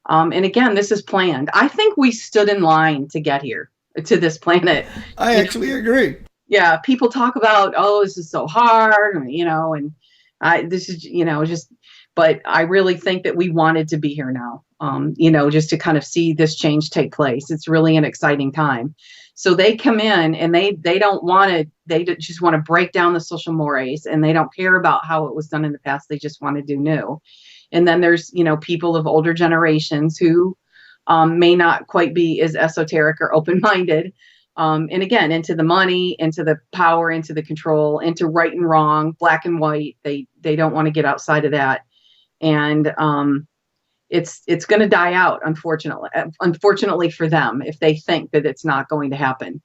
And again, this is planned. I think we stood in line to get here, to this planet. I actually agree. Yeah. People talk about, oh, this is so hard, you know, and this is, you know, just, but I really think that we wanted to be here now, you know, just to kind of see this change take place. It's really an exciting time. So they come in and they don't want to, they just want to break down the social mores, and they don't care about how it was done in the past. They just want to do new. And then there's, you know, people of older generations who may not quite be as esoteric or open-minded. And again, into the money, into the power, into the control, into right and wrong, black and white. They don't want to get outside of that. And it's going to die out, unfortunately for them, if they think that it's not going to happen.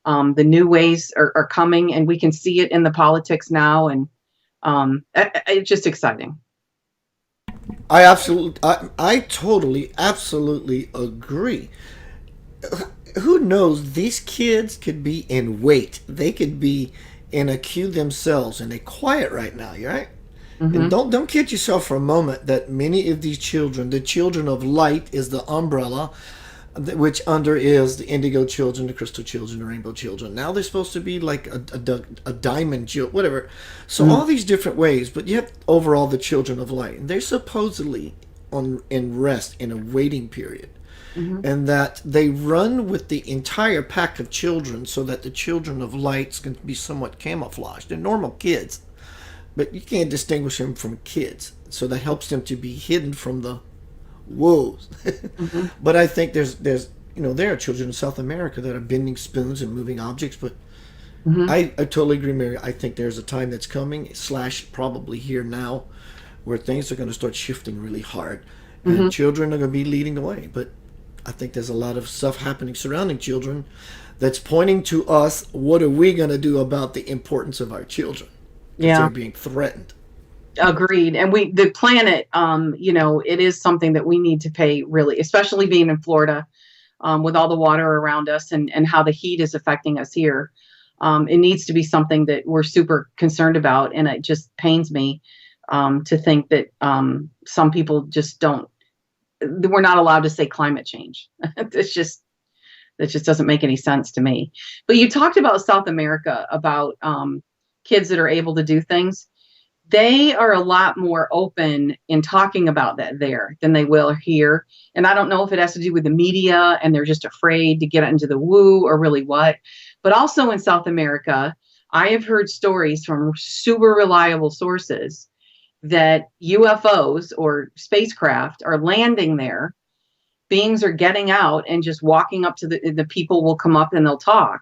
The new ways are coming, and we can see it in the politics now. And it's just exciting. I totally, absolutely agree. Who knows? These kids could be in wait. They could be in a queue themselves, and they're quiet right now. You're right. Mm-hmm. And don't kid yourself for a moment that many of these children, the children of light, is the umbrella, which under is the indigo children, the crystal children, the rainbow children. Now they're supposed to be like a diamond child, whatever. So all these different ways, but yet overall the children of light, and they're supposedly in rest, in a waiting period. Mm-hmm. And that they run with the entire pack of children so that the children of lights can be somewhat camouflaged. They're normal kids, but you can't distinguish them from kids. So that helps them to be hidden from the woes. Mm-hmm. But I think there's there are children in South America that are bending spoons and moving objects. But I totally agree, Mary. I think there's a time that's coming, / probably here now, where things are going to start shifting really hard. And children are going to be leading the way. But I think there's a lot of stuff happening surrounding children that's pointing to us. What are we going to do about the importance of our children? Yeah, they're being threatened. Agreed. And the planet, it is something that we need to pay really, especially being in Florida, with all the water around us and how the heat is affecting us here. It needs to be something that we're super concerned about. And it just pains me to think that some people just don't we're not allowed to say climate change. It's just, that just doesn't make any sense to me. But you talked about South America, about kids that are able to do things. They are a lot more open in talking about that there than they will here. And I don't know if it has to do with the media and they're just afraid to get into the woo or really what. But also in South America, I have heard stories from super reliable sources that UFOs or spacecraft are landing there. Beings are getting out and just walking up to the people will come up and they'll talk.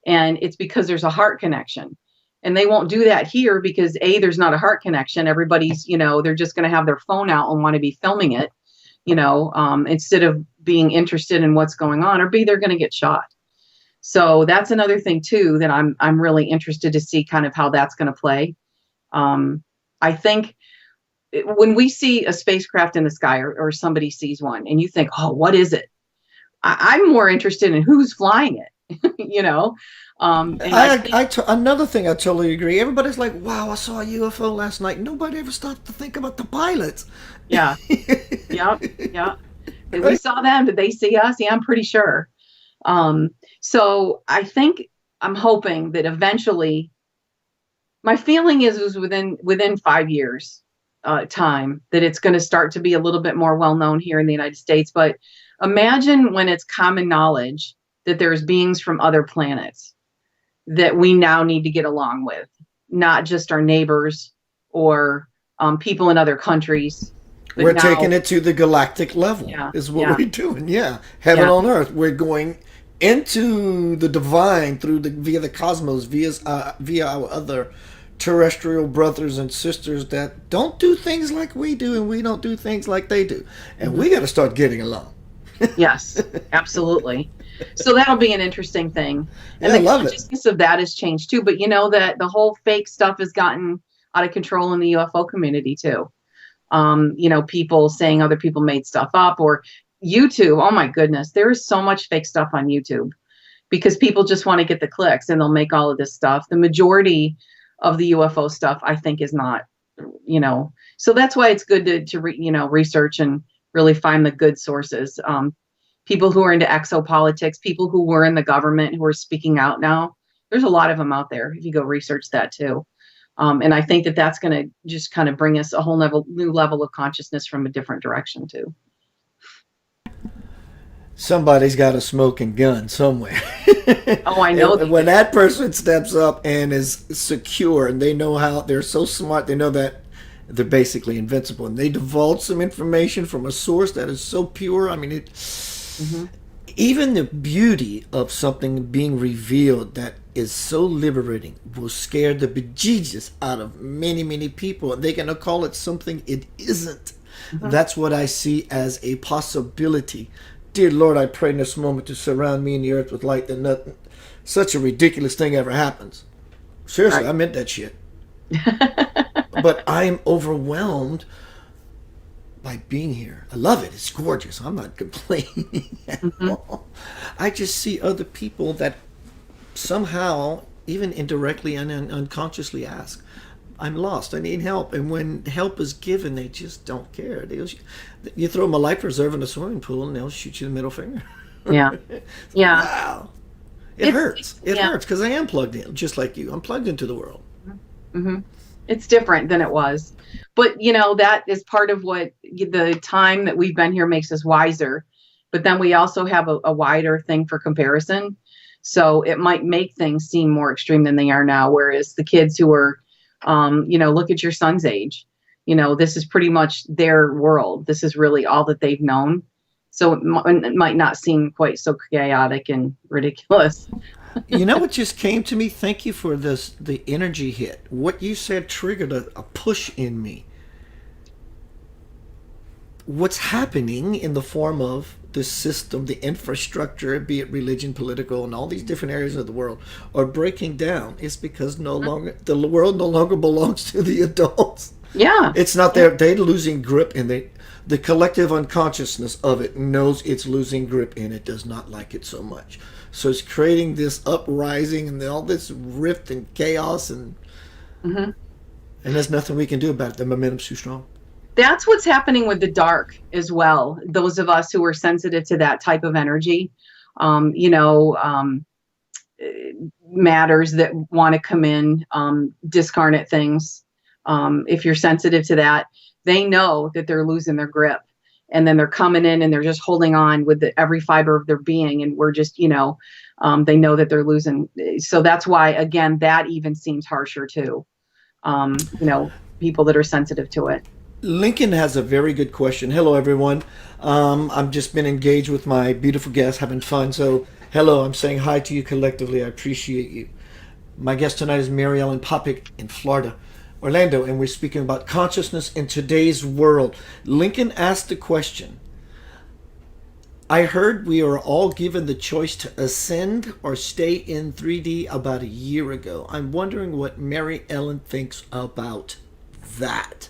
And it's because there's a heart connection. And they won't do that here because A, there's not a heart connection. Everybody's, they're just going to have their phone out and want to be filming it, instead of being interested in what's going on, or B, they're going to get shot. So that's another thing too, that I'm really interested to see kind of how that's going to play. I think when we see a spacecraft in the sky or somebody sees one and you think, oh, what is it? I'm more interested in who's flying it, Another thing I totally agree. Everybody's like, wow, I saw a UFO last night. Nobody ever stopped to think about the pilots. Yeah. Yeah. We saw them. Did they see us? Yeah, I'm pretty sure. So I'm hoping that eventually, my feeling is within 5 years time that it's going to start to be a little bit more well known here in the United States. But imagine when it's common knowledge that there's beings from other planets that we now need to get along with, not just our neighbors or people in other countries. We're taking it to the galactic level, is what we're doing. Yeah. Heaven on earth. We're going into the divine via the cosmos, via our other terrestrial brothers and sisters that don't do things like we do, and we don't do things like they do. And we got to start getting along. Yes, absolutely. So that'll be an interesting thing. And the consciousness of that has changed too. But that the whole fake stuff has gotten out of control in the UFO community too. People saying other people made stuff up, or YouTube. Oh my goodness. There is so much fake stuff on YouTube because people just want to get the clicks and they'll make all of this stuff. The majority of the UFO stuff, I think, is not, so that's why it's good to research and really find the good sources. People who are into exopolitics, people who were in the government who are speaking out now. There's a lot of them out there if you go research that too. And I think that's going to just kind of bring us a whole new level of consciousness from a different direction too. Somebody's got a smoking gun somewhere. Oh, I know. When that person steps up and is secure and they know how, they're so smart, they know that they're basically invincible. And they divulge some information from a source that is so pure. I mean, even the beauty of something being revealed that is so liberating will scare the bejesus out of many, many people. They're going to call it something it isn't. That's what I see as a possibility. Dear Lord, I pray in this moment to surround me and the earth with light, that nothing, such a ridiculous thing ever happens. Seriously, I meant that shit. But I'm overwhelmed by being here. I love it. It's gorgeous. I'm not complaining at all. I just see other people that somehow, even indirectly and unconsciously, ask, I'm lost. I need help. And when help is given, they just don't care. You throw them a life preserver in a swimming pool and they'll shoot you the middle finger. Yeah. Yeah. Wow. It hurts. It hurts because I am plugged in, just like you. I'm plugged into the world. It's different than it was. But, that is part of what the time that we've been here makes us wiser. But then we also have a wider thing for comparison. So it might make things seem more extreme than they are now. Whereas the kids who are, look at your son's age, this is pretty much their world. This is really all that they've known. So it might not seem quite so chaotic and ridiculous. You know what just came to me? Thank you for the energy hit. What you said triggered a push in me. What's happening in the form of the system, the infrastructure, be it religion, political, and all these different areas of the world, are breaking down is because the world no longer belongs to the adults. Yeah. It's not there. They're losing grip, and the collective unconsciousness of it knows it's losing grip, and it does not like it so much. So it's creating this uprising and all this rift and chaos, and there's nothing we can do about it. The momentum's too strong. That's what's happening with the dark as well. Those of us who are sensitive to that type of energy, you know, matters that want to come in, discarnate things. If you're sensitive to that, they know that they're losing their grip, and then they're coming in and they're just holding on with every fiber of their being. And we're just, you know, they know that they're losing. So that's why, again, that even seems harsher too. You know, people that are sensitive to it. Lincoln has a very good question. Hello, everyone. I've just been engaged with my beautiful guest, having fun. So, hello, I'm saying hi to you collectively. I appreciate you. My guest tonight is Mary Ellen Popyk in Florida, Orlando, and we're speaking about consciousness in today's world. Lincoln asked the question, I heard we are all given the choice to ascend or stay in 3D about a year ago. I'm wondering what Mary Ellen thinks about that.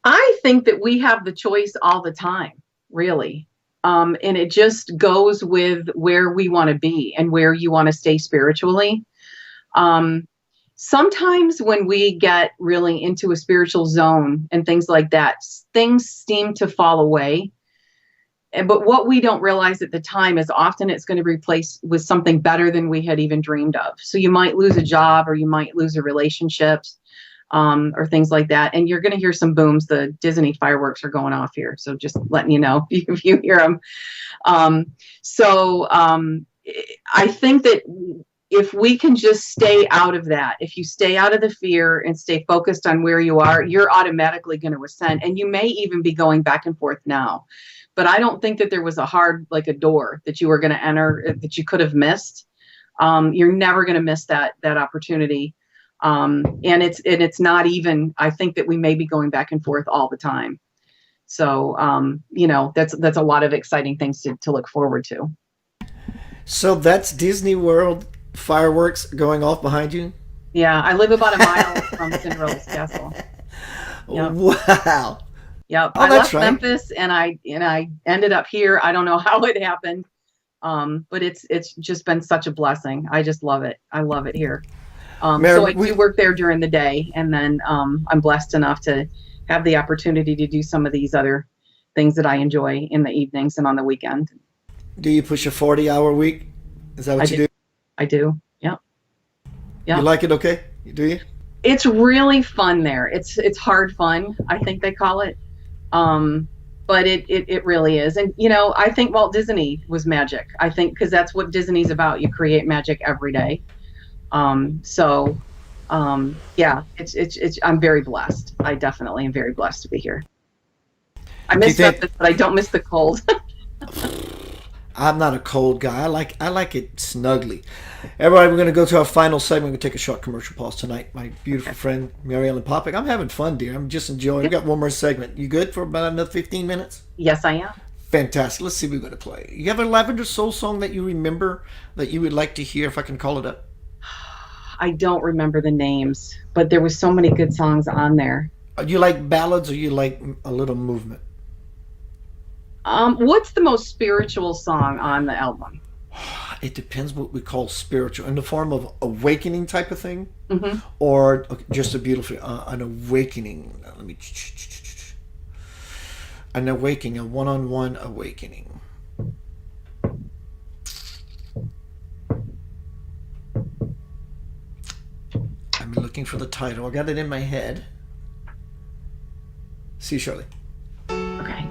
I think that we have the choice all the time, really. And it just goes with where we want to be and where you want to stay spiritually. Sometimes when we get really into a spiritual zone and things like that, things seem to fall away. But what we don't realize at the time is often it's going to be replaced with something better than we had even dreamed of. So you might lose a job, or you might lose a relationship, or things like that. And you're going to hear some booms. The Disney fireworks are going off here. So just letting you know if you hear them. I think that if we can just stay out of that, if you stay out of the fear and stay focused on where you are, you're automatically going to ascend. And you may even be going back and forth now. But I don't think that there was like a door that you were going to enter that you could have missed. You're never going to miss that opportunity. And it's not even, I think that we may be going back and forth all the time. So, you know, that's a lot of exciting things to look forward to. So that's Disney World fireworks going off behind you? Yeah, I live about a mile from Cinderella's castle. Yep. Wow. Yep. Oh, I that's left right. Memphis and I ended up here. I don't know how it happened. But it's just been such a blessing. I just love it. I love it here. Mary, so I do work there during the day, and then I'm blessed enough to have the opportunity to do some of these other things that I enjoy in the evenings and on the weekend. Do you push a 40-hour week? Is that what you do? I do. Yep. You like it okay? Do you? It's really fun there. It's hard fun, I think they call it. But it really is. And, you know, I think Walt Disney was magic. I think because that's what Disney's about. You create magic every day. Yeah, it's I'm very blessed. I definitely am very blessed to be here. I miss Memphis, but I don't miss the cold. I'm not a cold guy. I like it snugly. Everybody, we're going to go to our final segment. We're going to take a short commercial pause tonight. My beautiful friend, Mary Ellen Popyk. I'm having fun, dear. I'm just enjoying. We got one more segment. You good for about another 15 minutes? Yes, I am. Fantastic. Let's see what we're going to play. You have a Lavender Soul song that you remember that you would like to hear, if I can call it up? I don't remember the names, but there was so many good songs on there. Do you like ballads, or you like a little movement? What's the most spiritual song on the album? It depends what we call spiritual, in the form of awakening type of thing, mm-hmm. or just a beautiful an awakening. Let me an awakening, a one-on-one awakening. I'm looking for the title. I got it in my head. See you shortly. Okay.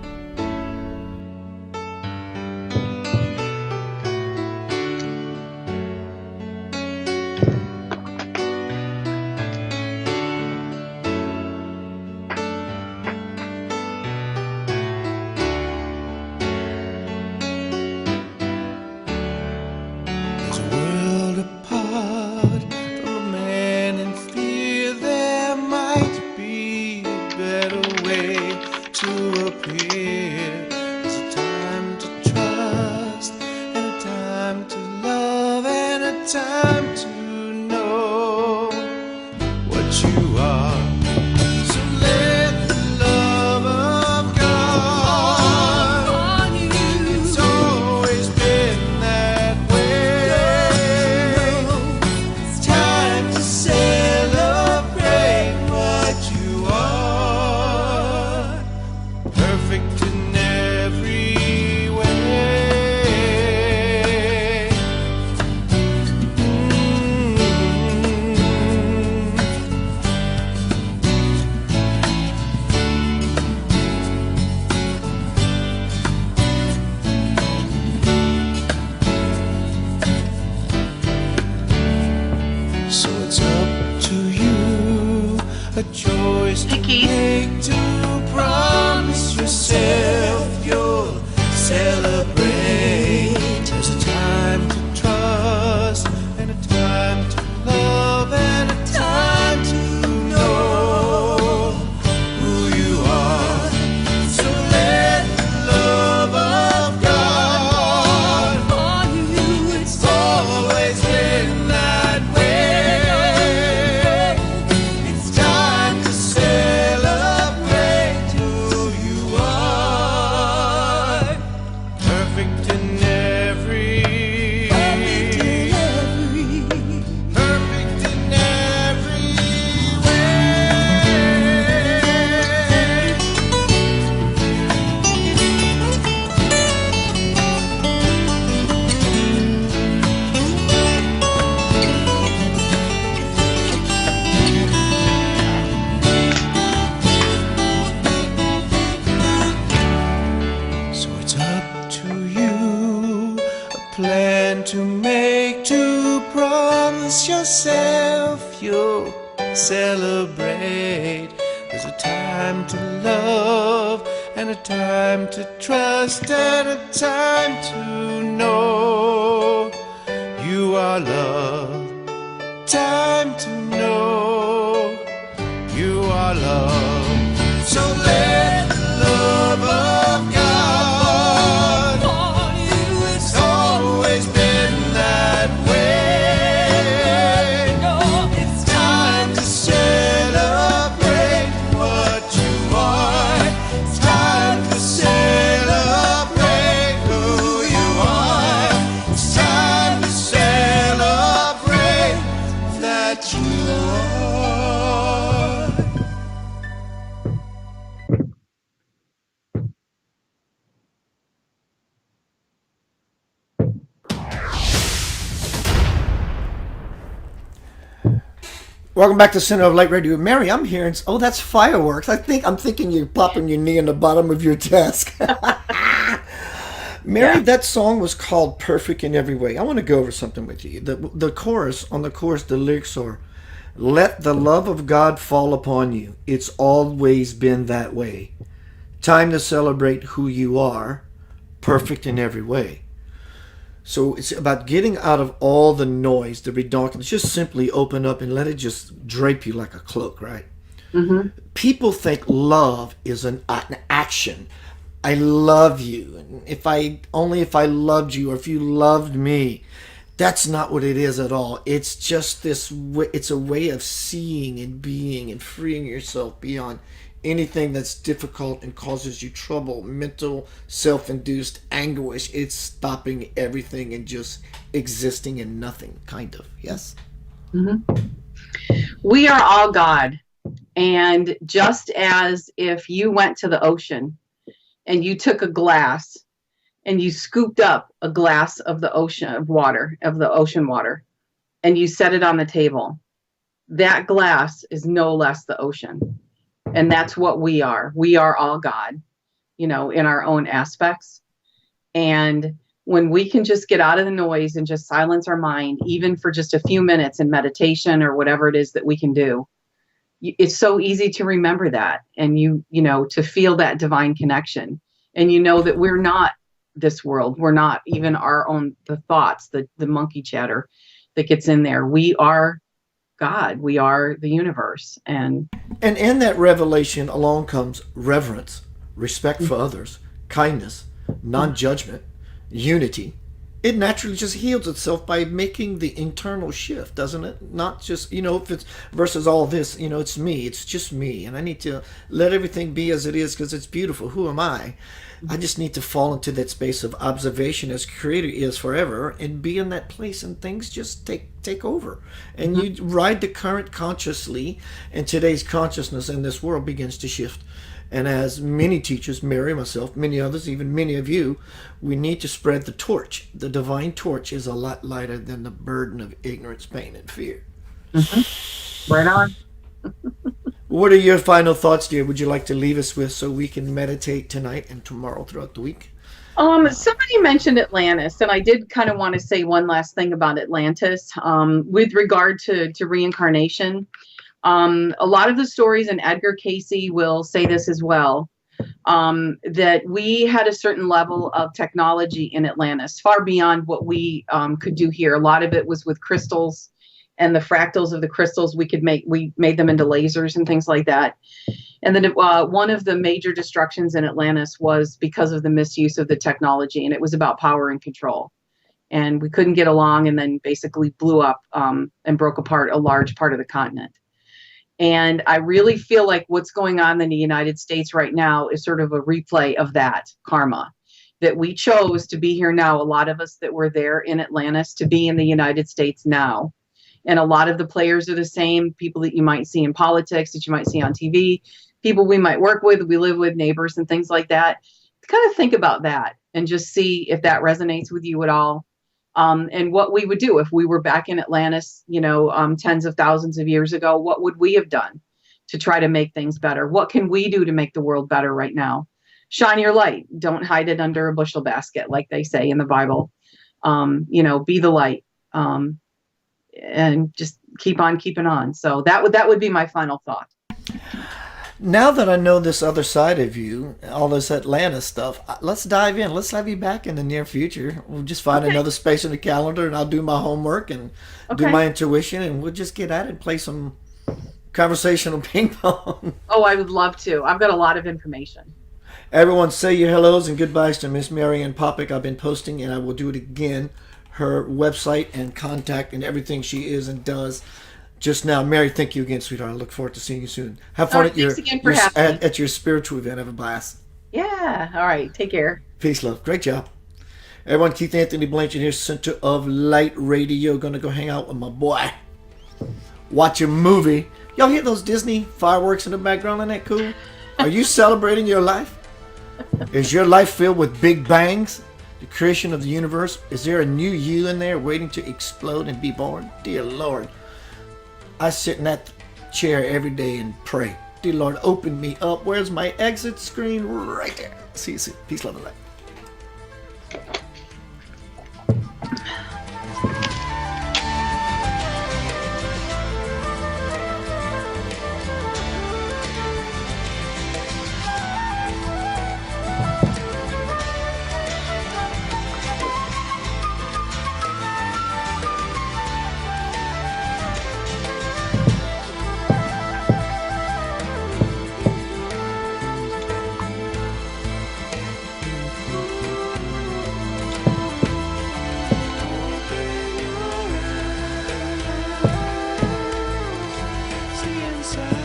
Time to celebrate what you are. a choice to Hey, Keith. make, to promise yourself you'll celebrate. There's a time to trust, and a time to love, and a time to know who you are. So let the love of God on you. It's always been that way. It's time to celebrate who you are. Perfect in every perfect in every way. So it's up to you, a plan to make, to promise yourself you'll celebrate. There's a time to love, and a time to trust, and a time to know you are loved. Time to know you are loved. So let the love of God on you. It's always been that way. It's time to celebrate what you are. It's time to celebrate who you are. It's time to celebrate that you are. Welcome back to Center of Light Radio. Mary, I'm hearing, oh, that's fireworks. I'm thinking you're popping your knee in the bottom of your desk. Mary, that song was called Perfect in Every Way. I want to go over something with you. The chorus, the lyrics are, let the love of God fall upon you. It's always been that way. Time to celebrate who you are, perfect in every way. So it's about getting out of all the noise, the redundance. Just simply open up and let it just drape you like a cloak, right? Mm-hmm. People think love is an action. I love you. And if I loved you, or if you loved me, that's not what it is at all. It's just this. It's a way of seeing and being and freeing yourself beyond anything that's difficult and causes you trouble, mental, self-induced anguish. It's stopping everything and just existing in nothing, kind of. Yes? Mm-hmm. We are all God. And just as if you went to the ocean and you took a glass and you scooped up a glass of the ocean water, and you set it on the table, that glass is no less the ocean. And that's what we are. We are all God, in our own aspects. And when we can just get out of the noise and just silence our mind, even for just a few minutes in meditation or whatever it is that we can do, it's so easy to remember that. And to feel that divine connection. And that we're not this world. We're not even the thoughts, the monkey chatter that gets in there. We are God. We are the universe. And in that revelation along comes reverence, respect for others, kindness, non-judgment, unity. It naturally just heals itself by making the internal shift, doesn't it? Not just, if it's versus all this, it's me, it's just me. And I need to let everything be as it is because it's beautiful. Who am I? I just need to fall into that space of observation as Creator is forever and be in that place, and things just take over. And you ride the current consciously, and today's consciousness in this world begins to shift. And as many teachers, Mary, myself, many others, even many of you, we need to spread the torch. The divine torch is a lot lighter than the burden of ignorance, pain, and fear. Mm-hmm. Right on. What are your final thoughts, dear? Would you like to leave us with so we can meditate tonight and tomorrow throughout the week? Somebody mentioned Atlantis, and I did kind of want to say one last thing about Atlantis with regard to reincarnation. A lot of the stories, and Edgar Casey will say this as well, that we had a certain level of technology in Atlantis, far beyond what we could do here. A lot of it was with crystals and the fractals of the crystals. We made them into lasers and things like that. And then one of the major destructions in Atlantis was because of the misuse of the technology, and it was about power and control. And we couldn't get along, and then basically blew up and broke apart a large part of the continent. And I really feel like what's going on in the United States right now is sort of a replay of that karma, that we chose to be here now. A lot of us that were there in Atlantis to be in the United States now. And a lot of the players are the same people that you might see in politics, that you might see on TV, people we might work with, we live with, neighbors and things like that. Kind of think about that and just see if that resonates with you at all. And what we would do if we were back in Atlantis, tens of thousands of years ago. What would we have done to try to make things better? What can we do to make the world better right now? Shine your light. Don't hide it under a bushel basket, like they say in the Bible. Be the light, and just keep on keeping on. So that would be my final thought. Now that I know this other side of you, all this Atlantis stuff, let's dive in. Let's have you back in the near future. We'll just find another space in the calendar, and I'll do my homework and do my intuition, and we'll just get at it and play some conversational ping pong. Oh, I would love to. I've got a lot of information. Everyone say your hellos and goodbyes to Miss Mary Ellen Popyk. I've been posting, and I will do it again, her website and contact and everything she is and does. Just now, Mary, thank you again, sweetheart. I look forward to seeing you soon. Have fun at your spiritual event. Have a blast. Yeah. All right. Take care. Peace, love. Great job. Everyone, Keith Anthony Blanchard here, Center of Light Radio. Gonna go hang out with my boy. Watch a movie. Y'all hear those Disney fireworks in the background? Isn't that cool? Are you celebrating your life? Is your life filled with big bangs? The creation of the universe? Is there a new you in there waiting to explode and be born? Dear Lord. I sit in that chair every day and pray. Dear Lord, open me up. Where's my exit screen? Right there. See you soon. Peace, love, and light. inside.